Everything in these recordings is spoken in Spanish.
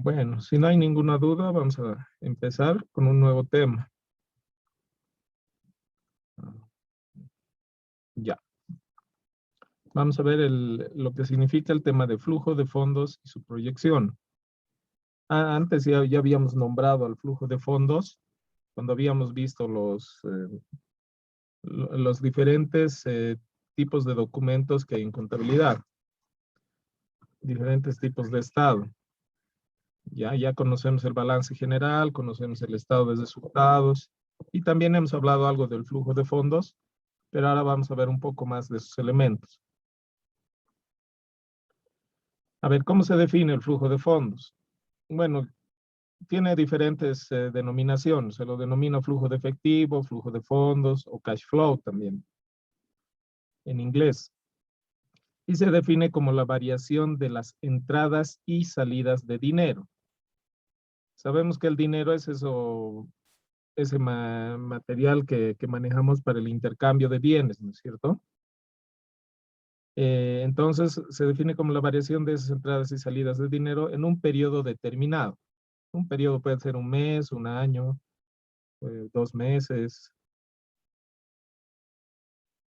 Bueno, si no hay ninguna duda, vamos a empezar con un nuevo tema. Ya. Vamos a ver lo que significa el tema de flujo de fondos y su proyección. Antes ya habíamos nombrado al flujo de fondos cuando habíamos visto los diferentes tipos de documentos que hay en contabilidad, diferentes tipos de estado. Ya conocemos el balance general, conocemos el estado de resultados y también hemos hablado algo del flujo de fondos, pero ahora vamos a ver un poco más de sus elementos. A ver, ¿cómo se define el flujo de fondos? Bueno, tiene diferentes denominaciones. Se lo denomina flujo de efectivo, flujo de fondos o cash flow también, en inglés. Y se define como la variación de las entradas y salidas de dinero. Sabemos que el dinero es ese material que manejamos para el intercambio de bienes, ¿no es cierto? Entonces, se define como la variación de esas entradas y salidas de dinero en un periodo determinado. Un periodo puede ser un mes, un año, 2 meses,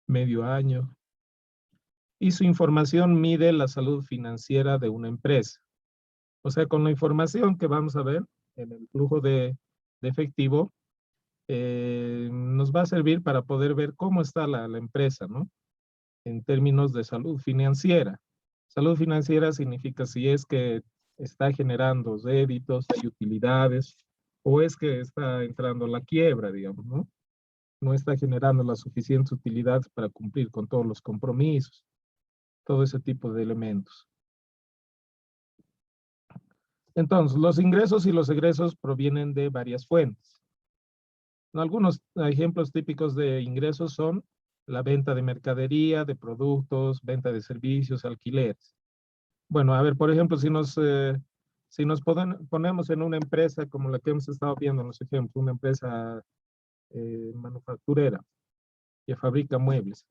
medio año. Y su información mide la salud financiera de una empresa. O sea, con la información que vamos a ver en el flujo de efectivo, nos va a servir para poder ver cómo está la empresa, ¿no? En términos de salud financiera. Salud financiera significa si es que está generando réditos, hay utilidades, o es que está entrando a la quiebra, digamos, ¿no? No está generando las suficientes utilidades para cumplir con todos los compromisos, todo ese tipo de elementos. Entonces, los ingresos y los egresos provienen de varias fuentes. Algunos ejemplos típicos de ingresos son la venta de mercadería, de productos, venta de servicios, alquileres. Bueno, a ver, por ejemplo, si nos ponemos en una empresa como la que hemos estado viendo en los ejemplos, una empresa manufacturera que fabrica muebles.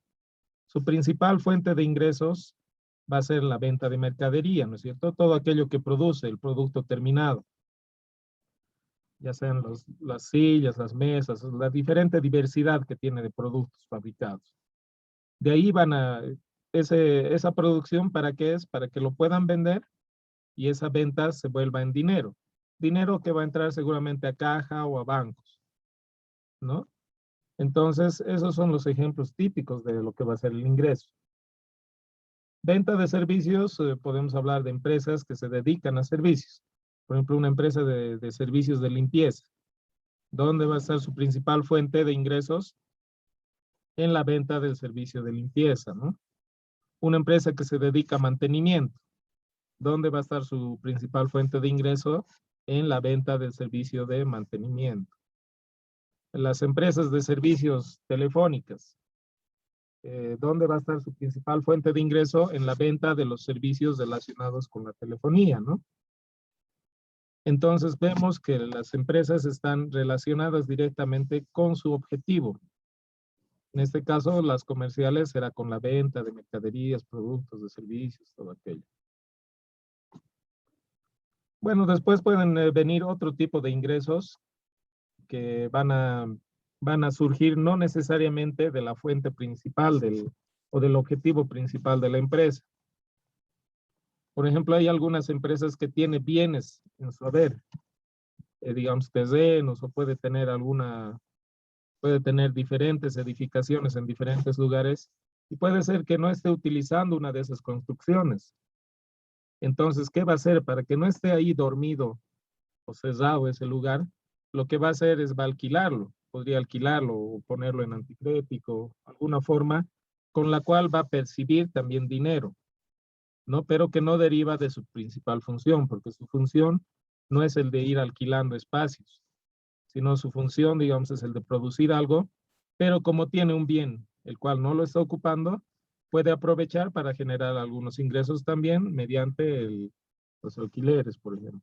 Su principal fuente de ingresos va a ser la venta de mercadería, ¿no es cierto? Todo aquello que produce el producto terminado, ya sean las sillas, las mesas, la diferente diversidad que tiene de productos fabricados. De ahí esa producción, ¿para qué es? Para que lo puedan vender y esa venta se vuelva en dinero. Dinero que va a entrar seguramente a caja o a bancos, ¿no? Entonces, esos son los ejemplos típicos de lo que va a ser el ingreso. Venta de servicios, podemos hablar de empresas que se dedican a servicios. Por ejemplo, una empresa de servicios de limpieza. ¿Dónde va a estar su principal fuente de ingresos? En la venta del servicio de limpieza, ¿no? Una empresa que se dedica a mantenimiento. ¿Dónde va a estar su principal fuente de ingreso? En la venta del servicio de mantenimiento. Las empresas de servicios telefónicas. ¿Dónde va a estar su principal fuente de ingreso? En la venta de los servicios relacionados con la telefonía, ¿no? Entonces vemos que las empresas están relacionadas directamente con su objetivo. En este caso, las comerciales será con la venta de mercaderías, productos, de servicios, todo aquello. Bueno, después pueden venir otro tipo de ingresos que van a surgir no necesariamente de la fuente principal o del objetivo principal de la empresa. Por ejemplo, hay algunas empresas que tienen bienes en su haber, digamos terrenos, o puede tener diferentes edificaciones en diferentes lugares y puede ser que no esté utilizando una de esas construcciones. Entonces, ¿qué va a hacer? Para que no esté ahí dormido o cerrado ese lugar, lo que va a hacer es va a alquilarlo. Podría alquilarlo o ponerlo en anticrético, alguna forma con la cual va a percibir también dinero, ¿no? Pero que no deriva de su principal función, porque su función no es el de ir alquilando espacios, sino su función, digamos, es el de producir algo, pero como tiene un bien, el cual no lo está ocupando, puede aprovechar para generar algunos ingresos también mediante los alquileres, por ejemplo.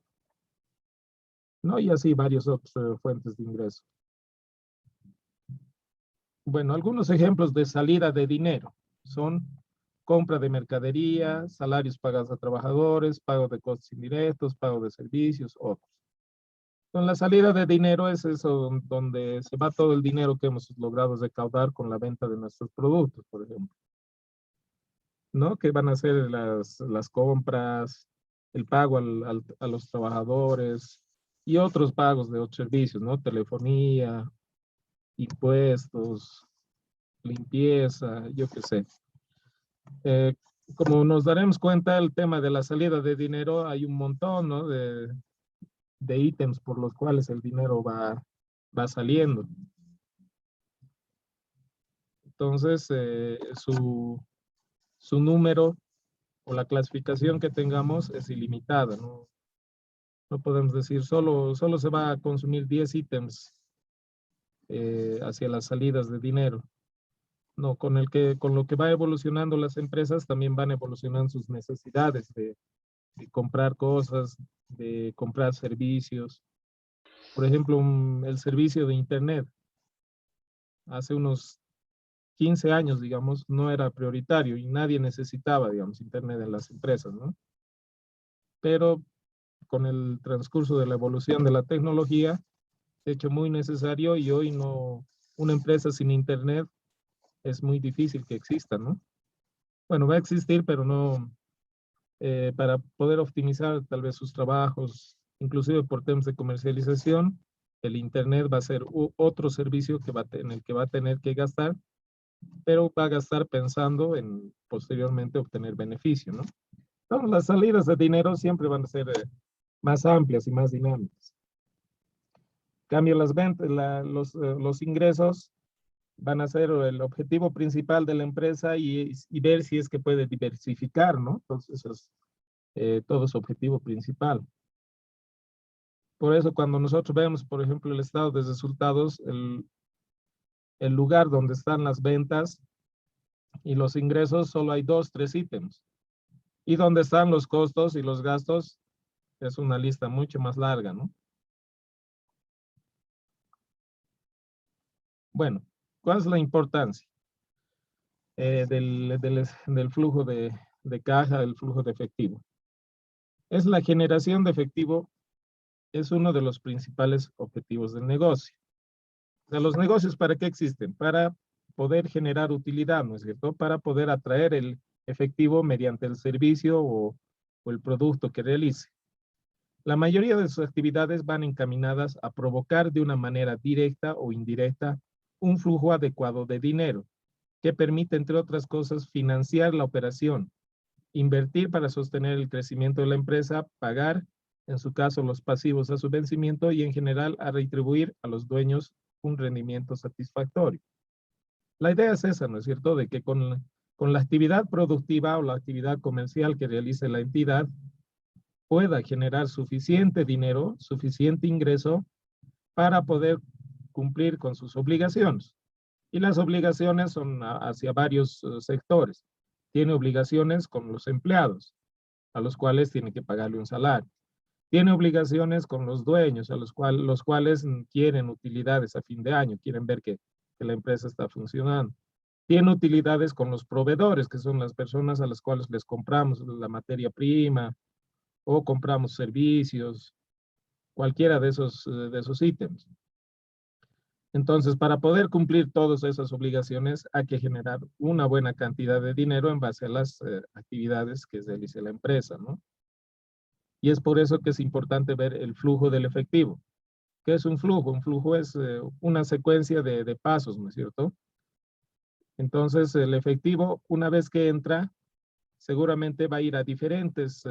¿No? Y así varias otras fuentes de ingreso. Bueno, algunos ejemplos de salida de dinero son compra de mercadería, salarios pagados a trabajadores, pago de costos indirectos, pago de servicios, otros. Con la salida de dinero es eso donde se va todo el dinero que hemos logrado recaudar con la venta de nuestros productos, por ejemplo, ¿no? Que van a ser las compras, el pago a los trabajadores y otros pagos de otros servicios, ¿no? Telefonía, impuestos, limpieza, yo qué sé. Eh, Como nos daremos cuenta, el tema de la salida de dinero, hay un montón, ¿no? De ítems por los cuales el dinero va saliendo. Entonces, su número o la clasificación que tengamos es ilimitada, ¿no? No podemos decir solo se va a consumir 10 ítems hacia las salidas de dinero. No, con lo que va evolucionando las empresas también van evolucionando sus necesidades de comprar cosas, de comprar servicios. Por ejemplo, el servicio de Internet. Hace unos 15 años, digamos, no era prioritario y nadie necesitaba, digamos, Internet en las empresas, ¿no? Pero con el transcurso de la evolución de la tecnología, se ha hecho muy necesario y hoy no, una empresa sin Internet es muy difícil que exista, ¿no? Bueno, va a existir, pero no, para poder optimizar tal vez sus trabajos, inclusive por temas de comercialización, el Internet va a ser otro servicio en el que va a tener que gastar, pero va a gastar pensando en posteriormente obtener beneficio, ¿no? Entonces, las salidas de dinero siempre van a ser más amplias y más dinámicas. En cambio, las ventas, los ingresos van a ser el objetivo principal de la empresa y ver si es que puede diversificar, ¿no? Entonces, eso es todo su objetivo principal. Por eso, cuando nosotros vemos, por ejemplo, el estado de resultados, el lugar donde están las ventas y los ingresos, solo hay 2, 3 ítems. Y donde están los costos y los gastos, es una lista mucho más larga, ¿no? Bueno, ¿cuál es la importancia del flujo de caja, del flujo de efectivo? Es la generación de efectivo, es uno de los principales objetivos del negocio. O sea, los negocios, ¿para qué existen? Para poder generar utilidad, ¿no es cierto? Para poder atraer el efectivo mediante el servicio o el producto que realice. La mayoría de sus actividades van encaminadas a provocar de una manera directa o indirecta un flujo adecuado de dinero que permite, entre otras cosas, financiar la operación, invertir para sostener el crecimiento de la empresa, pagar, en su caso, los pasivos a su vencimiento y en general a retribuir a los dueños un rendimiento satisfactorio. La idea es esa, ¿no es cierto? De que con la actividad productiva o la actividad comercial que realice la entidad pueda generar suficiente dinero, suficiente ingreso para poder cumplir con sus obligaciones. Y las obligaciones son hacia varios sectores. Tiene obligaciones con los empleados, a los cuales tiene que pagarle un salario. Tiene obligaciones con los dueños, a los cuales quieren utilidades a fin de año, quieren ver que la empresa está funcionando. Tiene utilidades con los proveedores, que son las personas a las cuales les compramos la materia prima o compramos servicios, cualquiera de esos ítems. Entonces, para poder cumplir todas esas obligaciones, hay que generar una buena cantidad de dinero en base a las actividades que realice la empresa, ¿no? Y es por eso que es importante ver el flujo del efectivo. ¿Qué es un flujo? Un flujo es una secuencia de pasos, ¿no es cierto? Entonces, el efectivo, una vez que entra, seguramente va a ir a diferentes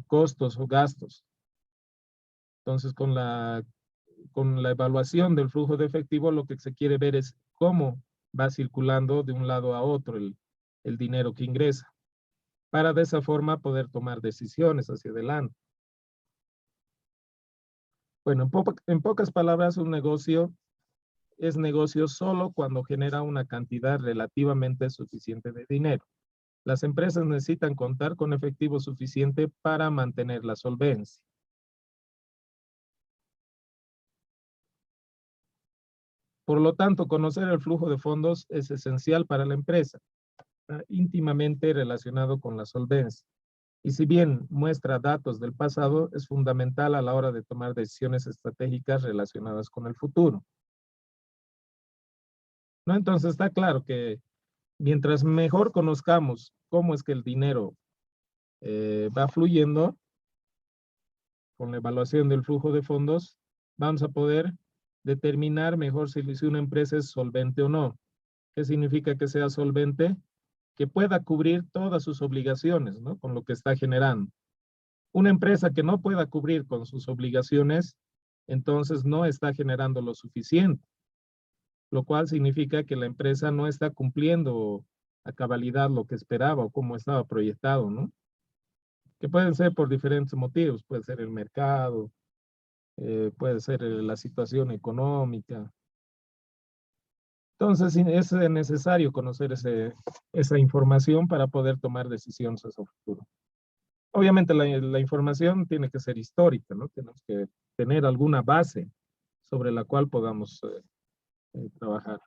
costos o gastos. Entonces, con la evaluación del flujo de efectivo, lo que se quiere ver es cómo va circulando de un lado a otro el dinero que ingresa, para de esa forma poder tomar decisiones hacia adelante. Bueno, en pocas palabras, un negocio es negocio solo cuando genera una cantidad relativamente suficiente de dinero. Las empresas necesitan contar con efectivo suficiente para mantener la solvencia. Por lo tanto, conocer el flujo de fondos es esencial para la empresa, está íntimamente relacionado con la solvencia. Y si bien muestra datos del pasado, es fundamental a la hora de tomar decisiones estratégicas relacionadas con el futuro, ¿no? Entonces está claro que mientras mejor conozcamos cómo es que el dinero va fluyendo con la evaluación del flujo de fondos, vamos a poder determinar mejor si una empresa es solvente o no. ¿Qué significa que sea solvente? Que pueda cubrir todas sus obligaciones, ¿no? Con lo que está generando. Una empresa que no pueda cubrir con sus obligaciones, entonces no está generando lo suficiente, lo cual significa que la empresa no está cumpliendo a cabalidad lo que esperaba o como estaba proyectado, ¿no? Que pueden ser por diferentes motivos, puede ser el mercado, puede ser la situación económica. Entonces es necesario conocer esa información para poder tomar decisiones a su futuro. Obviamente la información tiene que ser histórica, ¿no? Tenemos que tener alguna base sobre la cual podamos trabajar.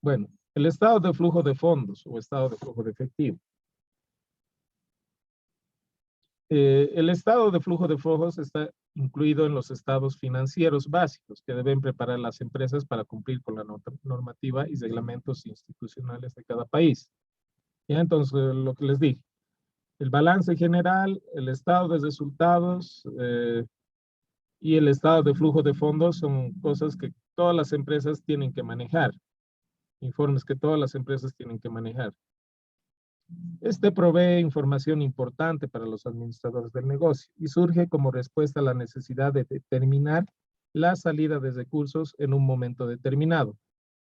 Bueno, el estado de flujo de fondos o estado de flujo de efectivo. El estado de flujo de fondos está incluido en los estados financieros básicos que deben preparar las empresas para cumplir con la normativa y reglamentos institucionales de cada país. ¿Ya? Entonces, lo que les dije, el balance general, el estado de resultados y el estado de flujo de fondos son cosas que todas las empresas tienen que manejar, informes que todas las empresas tienen que manejar. Este provee información importante para los administradores del negocio y surge como respuesta a la necesidad de determinar la salida de recursos en un momento determinado,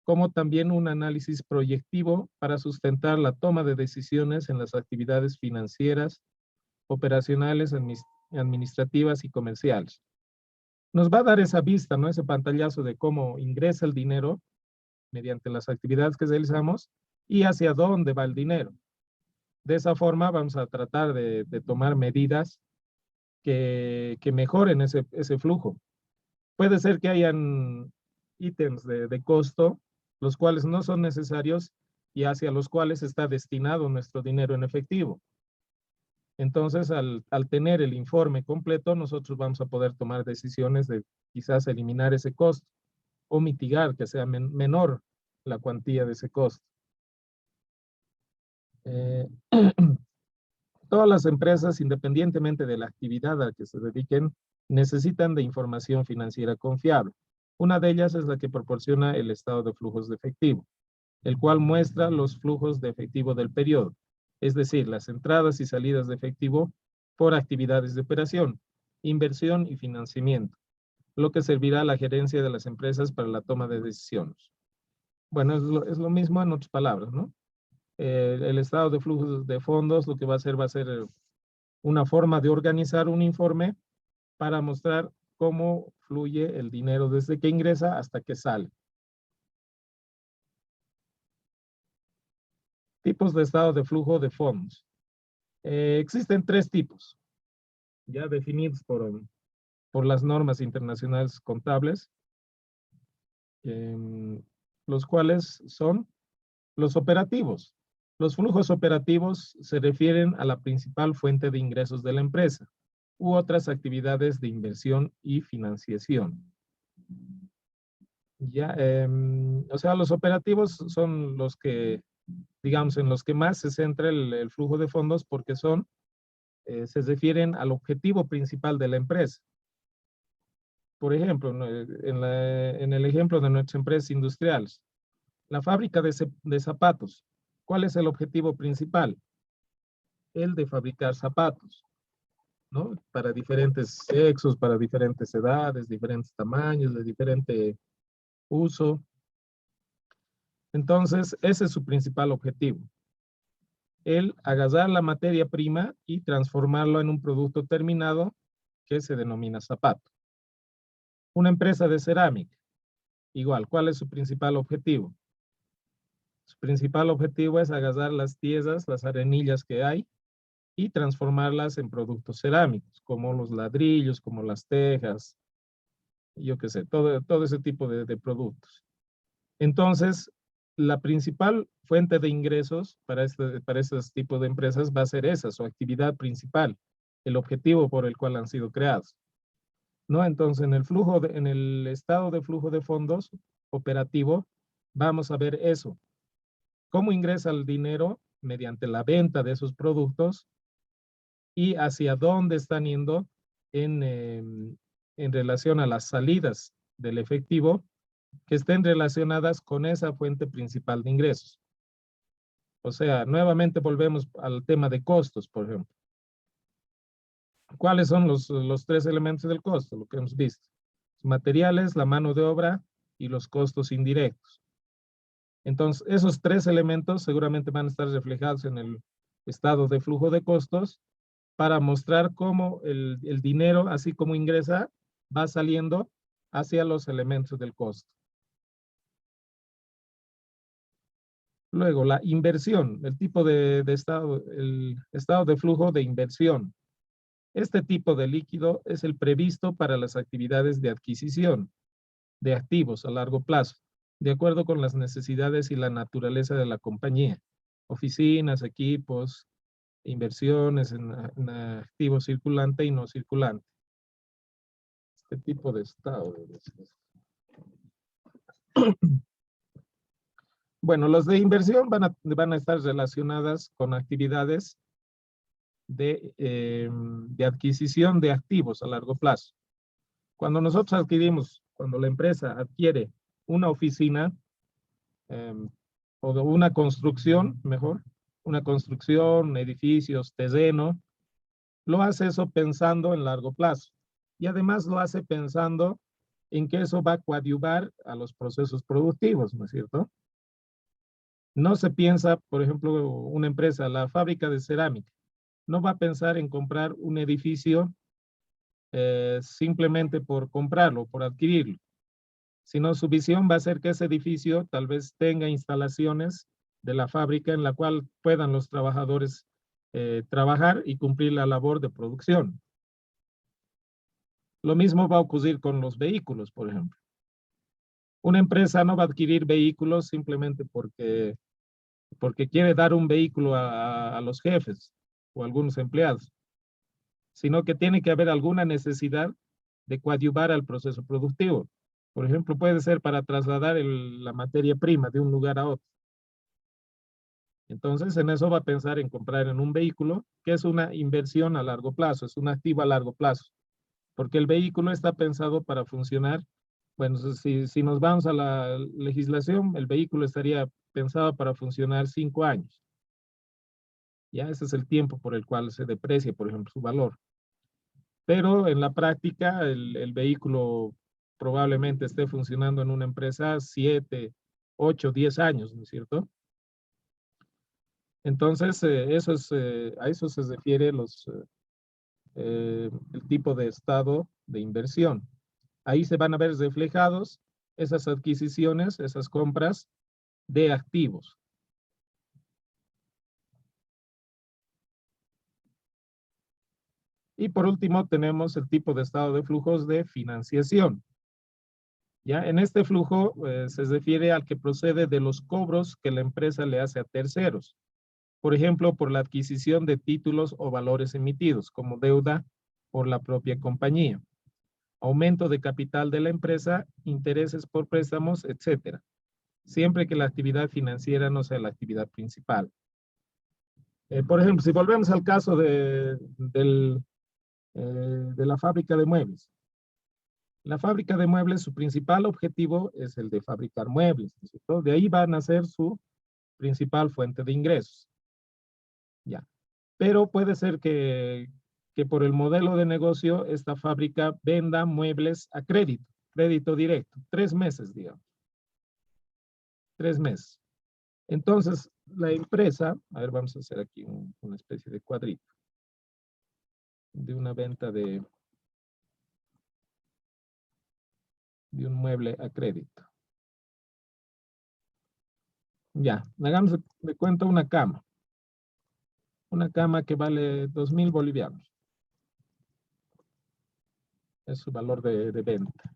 como también un análisis proyectivo para sustentar la toma de decisiones en las actividades financieras, operacionales, administrativas y comerciales. Nos va a dar esa vista, ¿no? Ese pantallazo de cómo ingresa el dinero mediante las actividades que realizamos y hacia dónde va el dinero. De esa forma vamos a tratar de tomar medidas que mejoren ese flujo. Puede ser que hayan ítems de costo, los cuales no son necesarios y hacia los cuales está destinado nuestro dinero en efectivo. Entonces, al tener el informe completo, nosotros vamos a poder tomar decisiones de quizás eliminar ese costo o mitigar que sea menor la cuantía de ese costo. Todas las empresas, independientemente de la actividad a la que se dediquen, necesitan de información financiera confiable. Una de ellas es la que proporciona el estado de flujos de efectivo, el cual muestra los flujos de efectivo del periodo, es decir, las entradas y salidas de efectivo por actividades de operación, inversión y financiamiento, lo que servirá a la gerencia de las empresas para la toma de decisiones. Bueno, es lo mismo en otras palabras, ¿no? El estado de flujos de fondos lo que va a ser una forma de organizar un informe para mostrar cómo fluye el dinero desde que ingresa hasta que sale. Tipos de estado de flujo de fondos. Existen 3 tipos, ya definidos por las normas internacionales contables, los cuales son los operativos. Los flujos operativos se refieren a la principal fuente de ingresos de la empresa u otras actividades de inversión y financiación. Ya, o sea, los operativos son los que, digamos, en los que más se centra el flujo de fondos porque se refieren al objetivo principal de la empresa. Por ejemplo, en el ejemplo de nuestras empresas industriales, la fábrica de zapatos, ¿cuál es el objetivo principal? El de fabricar zapatos, ¿no? Para diferentes sexos, para diferentes edades, diferentes tamaños, de diferente uso. Entonces, ese es su principal objetivo. El agarrar la materia prima y transformarlo en un producto terminado que se denomina zapato. Una empresa de cerámica, igual, ¿cuál es su principal objetivo? Su principal objetivo es agarrar las piezas, las arenillas que hay y transformarlas en productos cerámicos, como los ladrillos, como las tejas, yo qué sé, todo ese tipo de productos. Entonces, la principal fuente de ingresos para estos tipos de empresas va a ser esa, su actividad principal, el objetivo por el cual han sido creados, ¿no? Entonces, en el estado de flujo de fondos operativo, vamos a ver eso. ¿Cómo ingresa el dinero mediante la venta de esos productos y hacia dónde están yendo en relación a las salidas del efectivo que estén relacionadas con esa fuente principal de ingresos? O sea, nuevamente volvemos al tema de costos, por ejemplo. ¿Cuáles son los tres elementos del costo? Lo que hemos visto. Los materiales, la mano de obra y los costos indirectos. Entonces, esos tres elementos seguramente van a estar reflejados en el estado de flujo de costos para mostrar cómo el dinero, así como ingresa, va saliendo hacia los elementos del costo. Luego, la inversión, el tipo de estado, el estado de flujo de inversión. Este tipo de líquido es el previsto para las actividades de adquisición de activos a largo plazo, de acuerdo con las necesidades y la naturaleza de la compañía. Oficinas, equipos, inversiones en activos circulante y no circulante. Este tipo de estado. Bueno, los de inversión van a estar relacionadas con actividades de adquisición de activos a largo plazo. Cuando nosotros adquirimos, cuando la empresa adquiere una oficina o una construcción, mejor, una construcción, edificios, terreno, lo hace eso pensando en largo plazo. Y además lo hace pensando en que eso va a coadyuvar a los procesos productivos, ¿no es cierto? No se piensa, por ejemplo, una empresa, la fábrica de cerámica, no va a pensar en comprar un edificio simplemente por comprarlo, por adquirirlo, sino su visión va a ser que ese edificio tal vez tenga instalaciones de la fábrica en la cual puedan los trabajadores trabajar y cumplir la labor de producción. Lo mismo va a ocurrir con los vehículos, por ejemplo. Una empresa no va a adquirir vehículos simplemente porque quiere dar un vehículo a los jefes o a algunos empleados, sino que tiene que haber alguna necesidad de coadyuvar al proceso productivo. Por ejemplo, puede ser para trasladar la materia prima de un lugar a otro. Entonces, en eso va a pensar en comprar en un vehículo, que es una inversión a largo plazo, es un activo a largo plazo, porque el vehículo está pensado para funcionar. Bueno, si nos vamos a la legislación, el vehículo estaría pensado para funcionar 5 años. Ya ese es el tiempo por el cual se deprecia, por ejemplo, su valor. Pero en la práctica, el vehículo probablemente esté funcionando en una empresa 7, 8, 10 años, ¿no es cierto? Entonces, a eso se refiere el tipo de estado de inversión. Ahí se van a ver reflejados esas adquisiciones, esas compras de activos. Y por último, tenemos el tipo de estado de flujos de financiación. Ya en este flujo se refiere al que procede de los cobros que la empresa le hace a terceros. Por ejemplo, por la adquisición de títulos o valores emitidos como deuda por la propia compañía, aumento de capital de la empresa, intereses por préstamos, etcétera, siempre que la actividad financiera no sea la actividad principal. Por ejemplo, si volvemos al caso de la fábrica de muebles. La fábrica de muebles, su principal objetivo es el de fabricar muebles, ¿no es cierto? De ahí va a nacer su principal fuente de ingresos. Ya. Pero puede ser que por el modelo de negocio esta fábrica venda muebles a crédito directo, 3 meses, digamos. 3 meses. Entonces, la empresa, a ver, vamos a hacer aquí una especie de cuadrito de una venta de un mueble a crédito. Ya, hagamos de cuenta una cama. Una cama que vale 2.000 bolivianos. Es su valor de venta.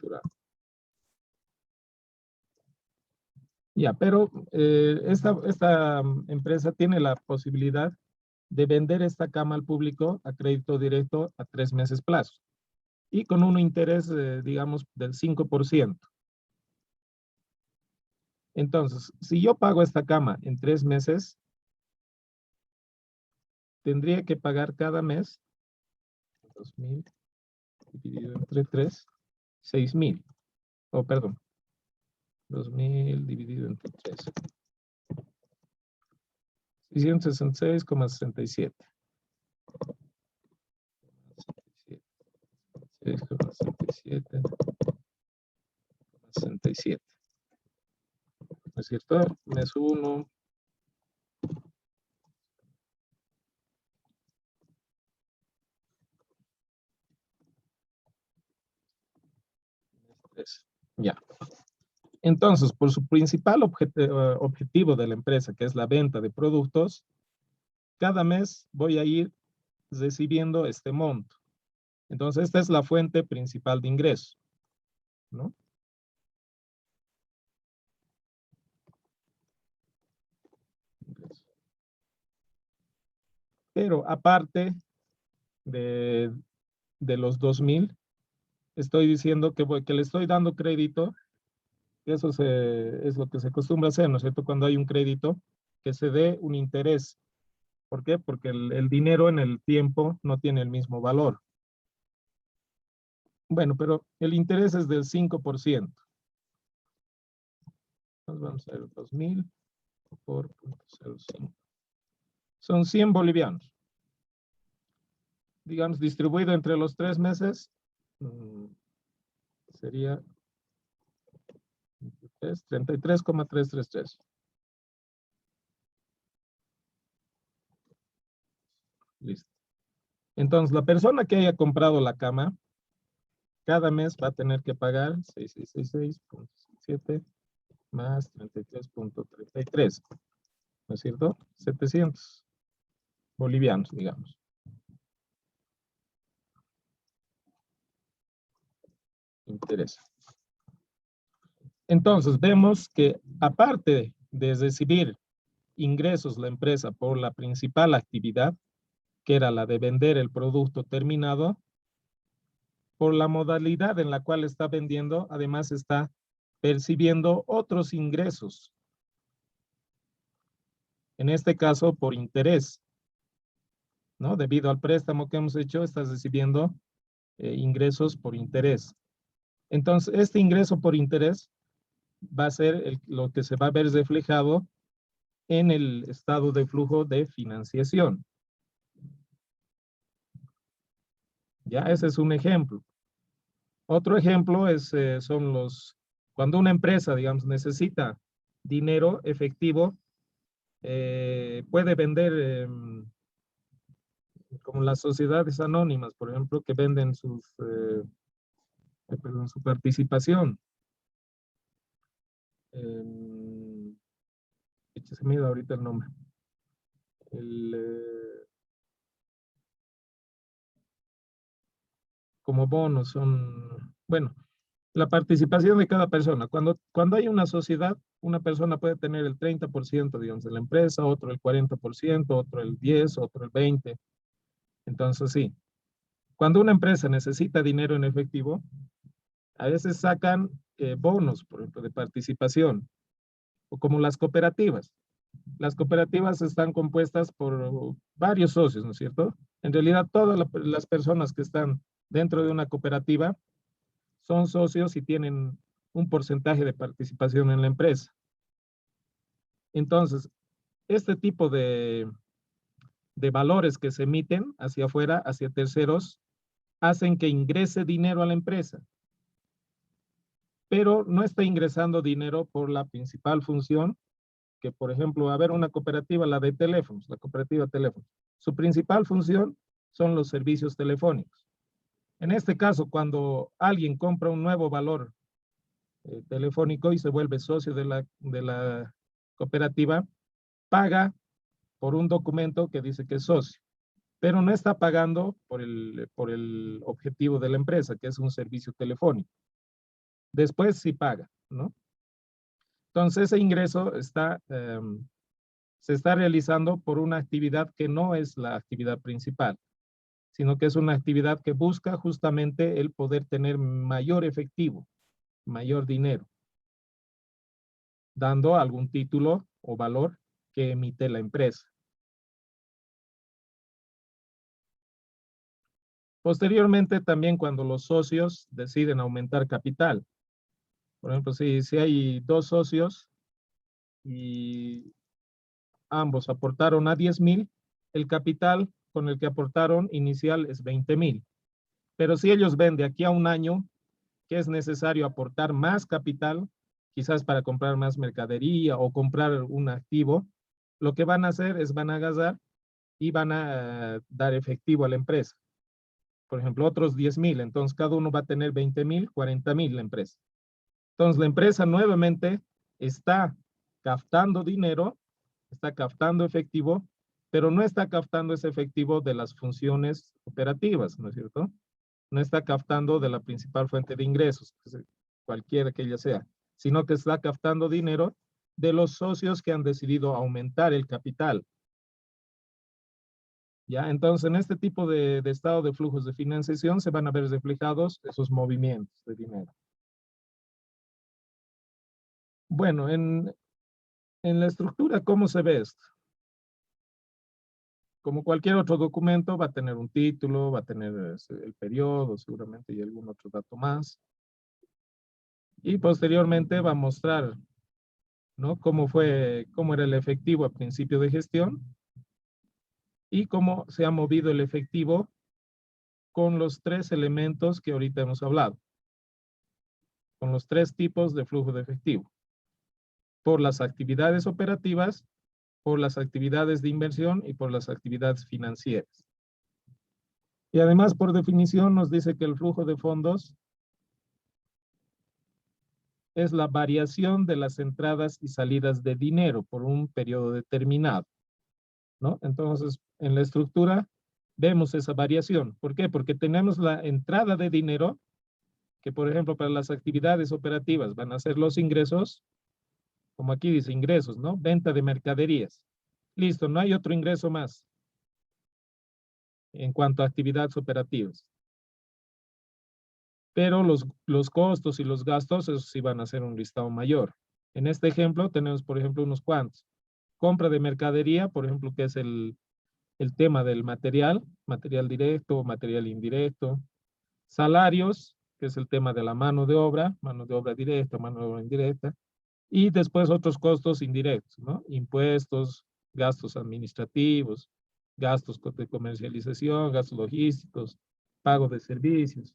facturado. Ya, pero esta empresa tiene la posibilidad de vender esta cama al público a crédito directo a 3 meses plazo y con un interés, digamos, del 5%. Entonces, si yo pago esta cama en 3 meses, tendría que pagar cada mes 2.000 dividido entre 3, 6.000. Oh, perdón. 2.000 dividido entre 3. 666,67. 6,67. ¿No es cierto? Mes 1. Ya. Entonces, por su principal objetivo de la empresa, que es la venta de productos, cada mes voy a ir recibiendo este monto. Entonces, esta es la fuente principal de ingreso, ¿no? Pero aparte de los 2.000, estoy diciendo que le estoy dando crédito. Eso es lo que se acostumbra a hacer, ¿no es cierto? Cuando hay un crédito, que se dé un interés. ¿Por qué? Porque el dinero en el tiempo no tiene el mismo valor. Bueno, pero el interés es del 5%. Entonces vamos a ver 2.000 por 0.05. Son 100 bolivianos. Digamos, distribuido entre los 3 meses, sería 33,333. Listo. Entonces, la persona que haya comprado la cama, cada mes va a tener que pagar 666.7 más 33.33. ¿No es cierto? 700 bolivianos, digamos. Interesa. Entonces, vemos que aparte de recibir ingresos la empresa por la principal actividad, que era la de vender el producto terminado, por la modalidad en la cual está vendiendo, además está percibiendo otros ingresos. En este caso, por interés, ¿no? Debido al préstamo que hemos hecho, estás recibiendo ingresos por interés. Entonces, este ingreso por interés va a ser lo que se va a ver reflejado en el estado de flujo de financiación. Ya, ese es un ejemplo. Otro ejemplo es, cuando una empresa, digamos, necesita dinero efectivo, puede vender, como las sociedades anónimas, por ejemplo, que venden su participación. Se me ha ido ahorita el nombre. Como bonos son, bueno, la participación de cada persona. Cuando hay una sociedad, una persona puede tener el 30%, digamos, de la empresa, otro el 40%, otro el 10%, otro el 20%. Entonces, sí. Cuando una empresa necesita dinero en efectivo, a veces sacan bonos, por ejemplo, de participación, o como las cooperativas. Las cooperativas están compuestas por varios socios, ¿no es cierto? En realidad, todas las personas que están dentro de una cooperativa son socios y tienen un porcentaje de participación en la empresa. Entonces, este tipo de valores que se emiten hacia afuera, hacia terceros, hacen que ingrese dinero a la empresa. Pero no está ingresando dinero por la principal función, que por ejemplo, a ver una cooperativa, la de teléfonos, la cooperativa de teléfonos. Su principal función son los servicios telefónicos. En este caso, cuando alguien compra un nuevo valor telefónico y se vuelve socio de la cooperativa, paga por un documento que dice que es socio, pero no está pagando por el objetivo de la empresa, que es un servicio telefónico. Después sí paga, ¿no? Entonces ese ingreso se está realizando por una actividad que no es la actividad principal, sino que es una actividad que busca justamente el poder tener mayor efectivo, mayor dinero, dando algún título o valor que emite la empresa. Posteriormente, también cuando los socios deciden aumentar capital, por ejemplo, si hay dos socios y ambos aportaron a 10,000, el capital con el que aportaron inicial es 20,000. Pero si ellos ven de aquí a un año que es necesario aportar más capital, quizás para comprar más mercadería o comprar un activo, lo que van a hacer es van a gastar y van a dar efectivo a la empresa. Por ejemplo, otros 10,000, entonces cada uno va a tener 20,000, 40,000 la empresa. Entonces la empresa nuevamente está captando dinero, está captando efectivo, pero no está captando ese efectivo de las funciones operativas, ¿no es cierto? No está captando de la principal fuente de ingresos, cualquiera que ella sea, sino que está captando dinero de los socios que han decidido aumentar el capital. ¿Ya? Entonces, en este tipo de estado de flujos de financiación se van a ver reflejados esos movimientos de dinero. Bueno, en la estructura, ¿cómo se ve esto? Como cualquier otro documento, va a tener un título, va a tener el periodo, seguramente, y algún otro dato más. Y posteriormente va a mostrar, ¿no? Cómo era el efectivo a principio de gestión y cómo se ha movido el efectivo con los tres elementos que ahorita hemos hablado, con los tres tipos de flujo de efectivo, por las actividades operativas, por las actividades de inversión y por las actividades financieras. Y además, por definición, nos dice que el flujo de fondos es la variación de las entradas y salidas de dinero por un periodo determinado, ¿no? Entonces, en la estructura vemos esa variación. ¿Por qué? Porque tenemos la entrada de dinero, que por ejemplo para las actividades operativas van a ser los ingresos, como aquí dice ingresos, ¿no? Venta de mercaderías. Listo, no hay otro ingreso más en cuanto a actividades operativas. Pero los costos y los gastos, esos sí van a ser un listado mayor. En este ejemplo tenemos, por ejemplo, unos cuantos. Compra de mercadería, por ejemplo, que es el tema del material directo, material indirecto. Salarios, que es el tema de la mano de obra directa, mano de obra indirecta. Y después otros costos indirectos, ¿no? Impuestos, gastos administrativos, gastos de comercialización, gastos logísticos, pago de servicios,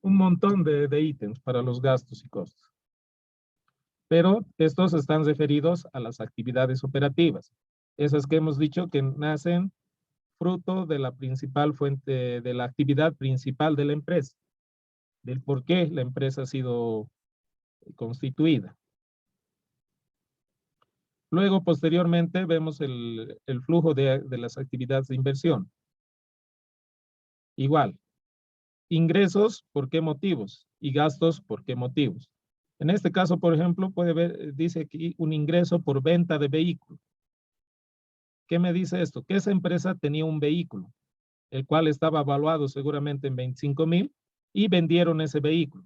un montón de ítems para los gastos y costos. Pero estos están referidos a las actividades operativas, esas que hemos dicho que nacen fruto de la principal fuente, de la actividad principal de la empresa, del por qué la empresa ha sido constituida. Luego, posteriormente, vemos el flujo de las actividades de inversión. Igual, ingresos, ¿por qué motivos? Y gastos, ¿por qué motivos? En este caso, por ejemplo, puede ver, dice aquí un ingreso por venta de vehículo. ¿Qué me dice esto? Que esa empresa tenía un vehículo, el cual estaba evaluado seguramente en 25,000 y vendieron ese vehículo.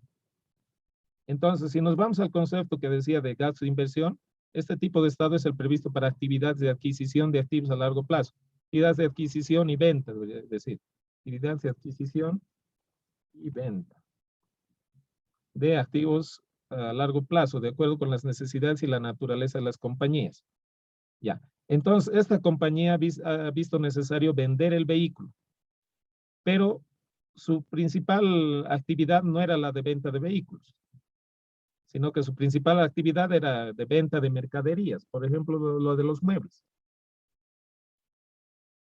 Entonces, si nos vamos al concepto que decía de gasto de inversión, este tipo de estado es el previsto para actividades de adquisición de activos a largo plazo. Actividades de adquisición y venta, debería decir. Actividades de adquisición y venta de activos a largo plazo, de acuerdo con las necesidades y la naturaleza de las compañías. Ya. Entonces, esta compañía ha visto necesario vender el vehículo, pero su principal actividad no era la de venta de vehículos, sino que su principal actividad era de venta de mercaderías, por ejemplo, lo de los muebles.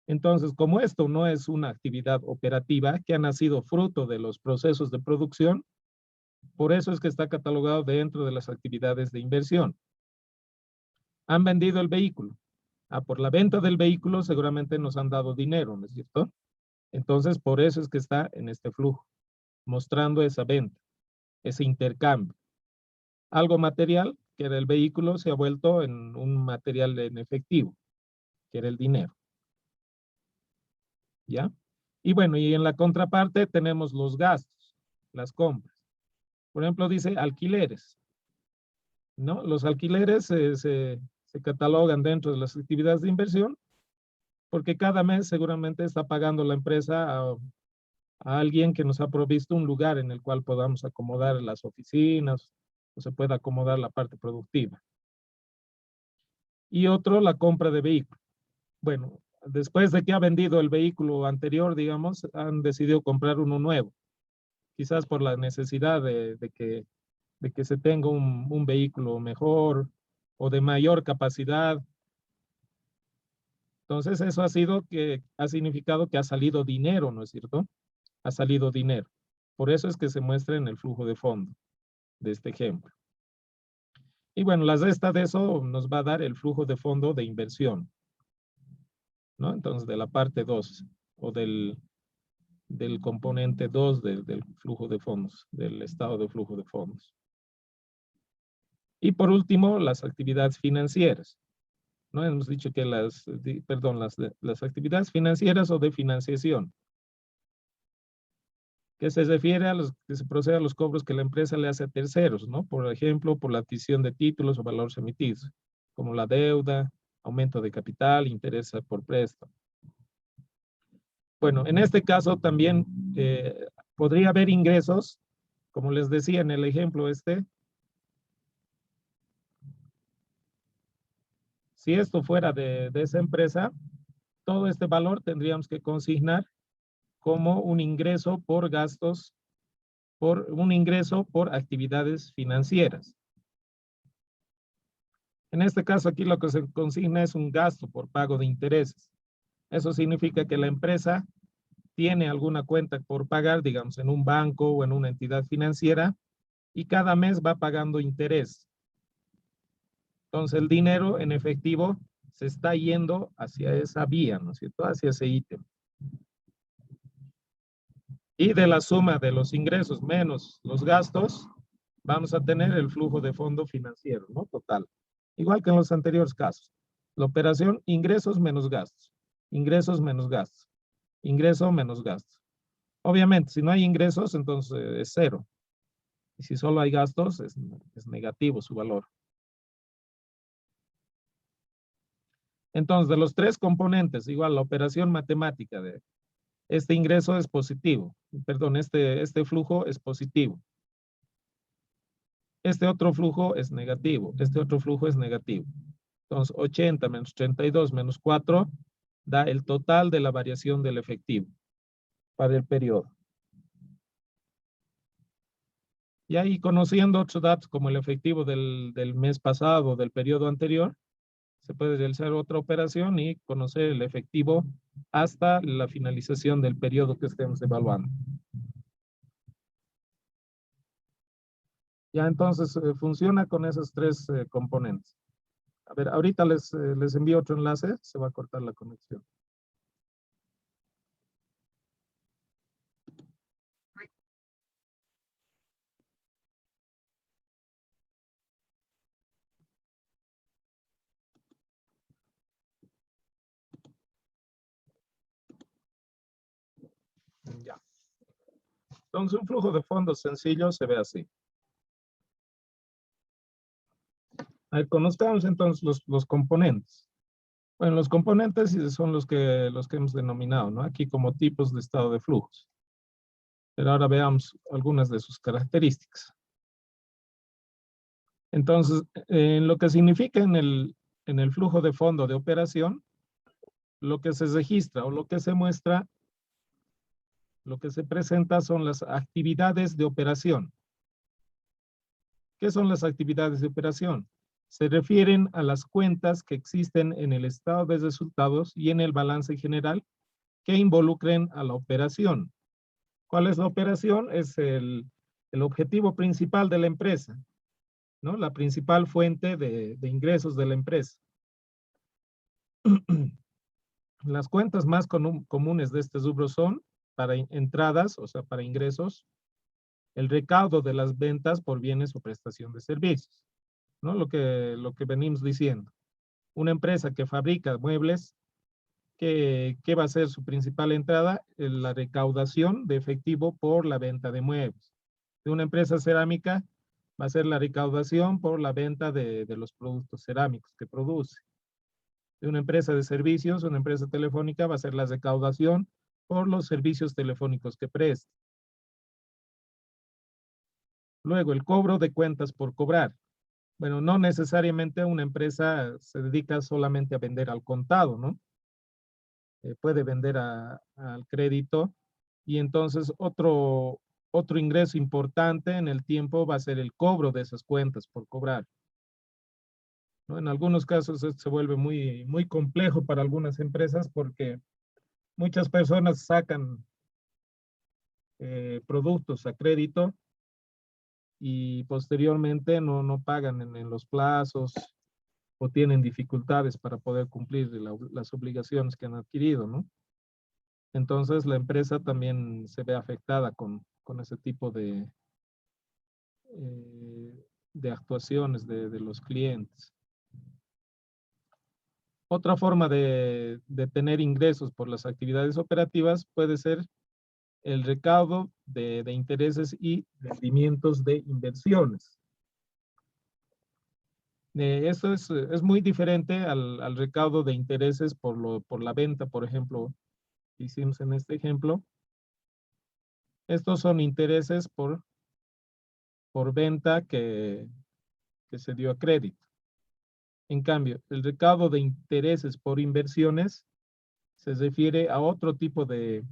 Entonces, como esto no es una actividad operativa que ha nacido fruto de los procesos de producción, por eso es que está catalogado dentro de las actividades de inversión. Han vendido el vehículo. Por la venta del vehículo seguramente nos han dado dinero, ¿no es cierto? Entonces, por eso es que está en este flujo, mostrando esa venta, ese intercambio. Algo material, que era el vehículo, se ha vuelto en un material en efectivo, que era el dinero. ¿Ya? Y bueno, y en la contraparte tenemos los gastos, las compras. Por ejemplo, dice alquileres, ¿no? Los alquileres se catalogan dentro de las actividades de inversión porque cada mes seguramente está pagando la empresa a alguien que nos ha provisto un lugar en el cual podamos acomodar las oficinas o se pueda acomodar la parte productiva. Y otro, la compra de vehículo. Bueno, después de que ha vendido el vehículo anterior, digamos, han decidido comprar uno nuevo, quizás por la necesidad de que se tenga un vehículo mejor o de mayor capacidad. Entonces, eso ha significado que ha salido dinero, ¿no es cierto? Ha salido dinero. Por eso es que se muestra en el flujo de fondo de este ejemplo. Y bueno, la resta de eso nos va a dar el flujo de fondo de inversión, ¿no? Entonces, de la parte 2 o del componente 2 del flujo de fondos, del estado de flujo de fondos. Y por último, las actividades financieras. ¿No? Hemos dicho que las actividades financieras o de financiación, que se refiere a los que se procede a los cobros que la empresa le hace a terceros, ¿no? Por ejemplo, por la adquisición de títulos o valores emitidos, como la deuda, aumento de capital, interés por préstamo. Bueno, en este caso también podría haber ingresos, como les decía en el ejemplo si esto fuera de esa empresa, todo este valor tendríamos que consignar como un ingreso por gastos, por un ingreso por actividades financieras. En este caso aquí lo que se consigna es un gasto por pago de intereses. Eso significa que la empresa tiene alguna cuenta por pagar, digamos, en un banco o en una entidad financiera, y cada mes va pagando interés. Entonces el dinero en efectivo se está yendo hacia esa vía, ¿no es cierto? Hacia ese ítem. Y de la suma de los ingresos menos los gastos, vamos a tener el flujo de fondo financiero, ¿no? Total. Igual que en los anteriores casos. La operación ingresos menos gastos. Ingresos menos gastos. Ingreso menos gastos. Obviamente, si no hay ingresos, entonces es cero. Y si solo hay gastos, es negativo su valor. Entonces, de los tres componentes, igual la operación matemática de este ingreso es positivo. Perdón, este flujo es positivo. Este otro flujo es negativo. Este otro flujo es negativo. Entonces, 80 menos 32 menos 4 da el total de la variación del efectivo para el periodo. Y ahí, conociendo otros datos como el efectivo del mes pasado, del periodo anterior, se puede realizar otra operación y conocer el efectivo hasta la finalización del periodo que estemos evaluando. Ya entonces funciona con esos tres componentes. A ver, ahorita les envío otro enlace, se va a cortar la conexión. Ya. Entonces, un flujo de fondos sencillo se ve así. A ver, conozcamos entonces los componentes. Bueno, los componentes son los que hemos denominado, ¿no? Aquí como tipos de estado de flujos. Pero ahora veamos algunas de sus características. Entonces, en lo que significa en el flujo de fondo de operación, lo que se registra o lo que se muestra, lo que se presenta son las actividades de operación. ¿Qué son las actividades de operación? Se refieren a las cuentas que existen en el estado de resultados y en el balance general que involucren a la operación. ¿Cuál es la operación? Es el objetivo principal de la empresa, ¿no? La principal fuente de ingresos de la empresa. Las cuentas más comunes de este rubro son para entradas, o sea, para ingresos, el recaudo de las ventas por bienes o prestación de servicios, ¿no? Lo que venimos diciendo. Una empresa que fabrica muebles, ¿qué va a ser su principal entrada? La recaudación de efectivo por la venta de muebles. De una empresa cerámica va a ser la recaudación por la venta de los productos cerámicos que produce. De una empresa de servicios, una empresa telefónica va a ser la recaudación por los servicios telefónicos que presta. Luego, el cobro de cuentas por cobrar. Bueno, no necesariamente una empresa se dedica solamente a vender al contado, ¿no? Puede vender al crédito y entonces otro ingreso importante en el tiempo va a ser el cobro de esas cuentas por cobrar, ¿no? En algunos casos esto se vuelve muy, muy complejo para algunas empresas porque muchas personas sacan productos a crédito y posteriormente no pagan en los plazos o tienen dificultades para poder cumplir las obligaciones que han adquirido, ¿no? Entonces la empresa también se ve afectada con ese tipo de actuaciones de los clientes. Otra forma de tener ingresos por las actividades operativas puede ser el recaudo de intereses y rendimientos de inversiones. Eso es muy diferente al recaudo de intereses por la venta, por ejemplo, que hicimos en este ejemplo. Estos son intereses por venta que se dio a crédito. En cambio, el recaudo de intereses por inversiones se refiere a otro tipo de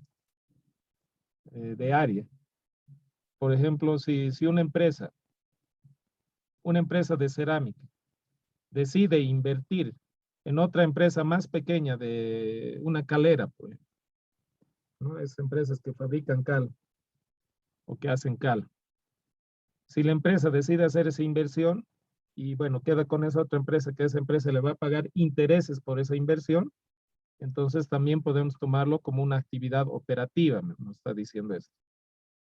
área. Por ejemplo, si una empresa de cerámica decide invertir en otra empresa más pequeña de una calera, pues, ¿no? Es empresas que fabrican cal o que hacen cal. Si la empresa decide hacer esa inversión y bueno, queda con esa otra empresa, que esa empresa le va a pagar intereses por esa inversión, entonces también podemos tomarlo como una actividad operativa, nos está diciendo esto,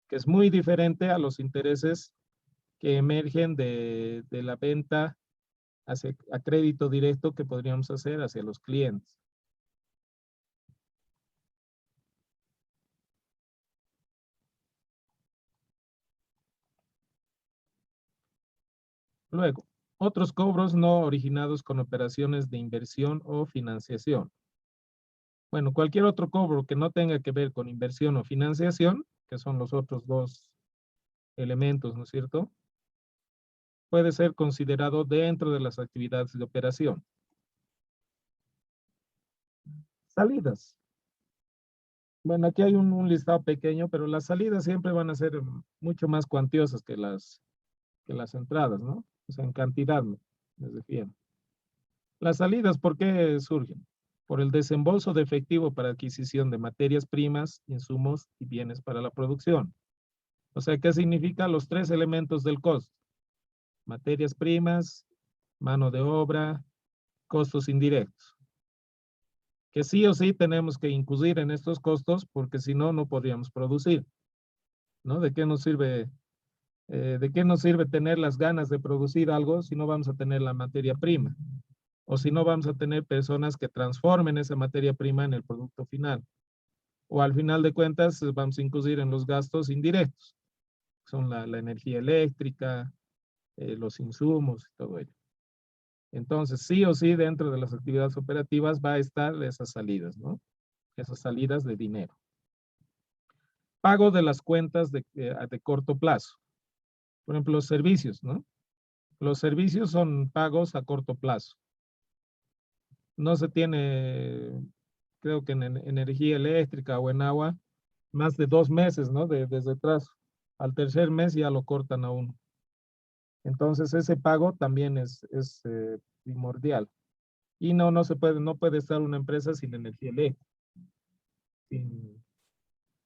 que es muy diferente a los intereses que emergen de la venta a crédito directo que podríamos hacer hacia los clientes. Luego, otros cobros no originados con operaciones de inversión o financiación. Bueno, cualquier otro cobro que no tenga que ver con inversión o financiación, que son los otros dos elementos, ¿no es cierto? Puede ser considerado dentro de las actividades de operación. Salidas. Bueno, aquí hay un listado pequeño, pero las salidas siempre van a ser mucho más cuantiosas que las entradas, ¿no? O sea, en cantidad, me refiero. Las salidas, ¿por qué surgen? Por el desembolso de efectivo para adquisición de materias primas, insumos y bienes para la producción. O sea, ¿qué significa los tres elementos del costo? Materias primas, mano de obra, costos indirectos. Que sí o sí tenemos que incluir en estos costos porque si no, no podríamos producir, ¿no? ¿De qué nos sirve tener las ganas de producir algo si no vamos a tener la materia prima? O si no vamos a tener personas que transformen esa materia prima en el producto final. O al final de cuentas vamos a incluir en los gastos indirectos, son la energía eléctrica, los insumos y todo ello. Entonces, sí o sí, dentro de las actividades operativas va a estar esas salidas, ¿no? Esas salidas de dinero. Pago de las cuentas de corto plazo. Por ejemplo, los servicios, ¿no? Los servicios son pagos a corto plazo. No se tiene, creo que en energía eléctrica o en agua, más de 2 meses, ¿no? Desde atrás. Al tercer mes ya lo cortan a uno. Entonces ese pago también es primordial. Y no puede estar una empresa sin energía eléctrica,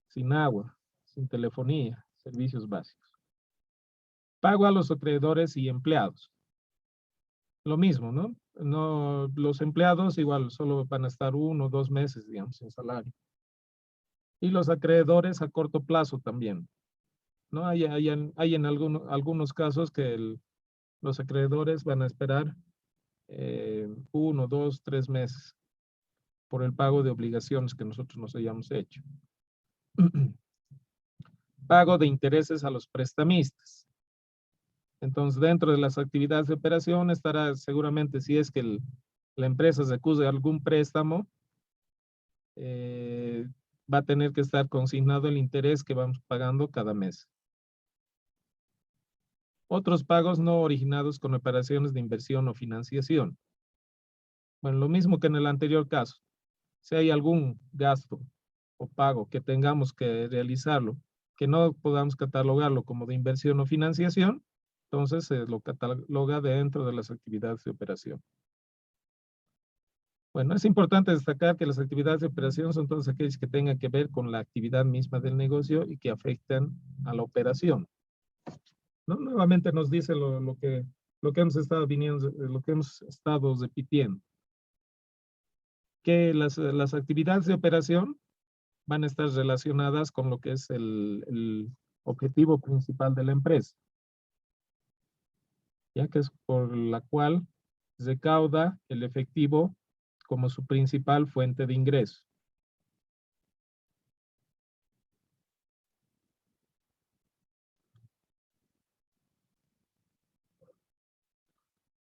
sin agua, sin telefonía, servicios básicos. Pago a los acreedores y empleados. Lo mismo, ¿no? Los empleados igual solo van a estar 1 o 2 meses, digamos, sin salario. Y los acreedores a corto plazo también. ¿no? Hay en algunos casos que los acreedores van a esperar 1, 2, 3 meses por el pago de obligaciones que nosotros nos hayamos hecho. Pago de intereses a los prestamistas. Entonces, dentro de las actividades de operación estará seguramente, si es que la empresa se acusa de algún préstamo, va a tener que estar consignado el interés que vamos pagando cada mes. Otros pagos no originados con operaciones de inversión o financiación. Bueno, lo mismo que en el anterior caso. Si hay algún gasto o pago que tengamos que realizarlo, que no podamos catalogarlo como de inversión o financiación, entonces se lo cataloga dentro de las actividades de operación. Bueno, es importante destacar que las actividades de operación son todas aquellas que tengan que ver con la actividad misma del negocio y que afectan a la operación, ¿no? Nuevamente nos dice lo que hemos estado lo que hemos estado repitiendo, que las actividades de operación van a estar relacionadas con lo que es el objetivo principal de la empresa, ya que es por la cual recauda el efectivo como su principal fuente de ingreso.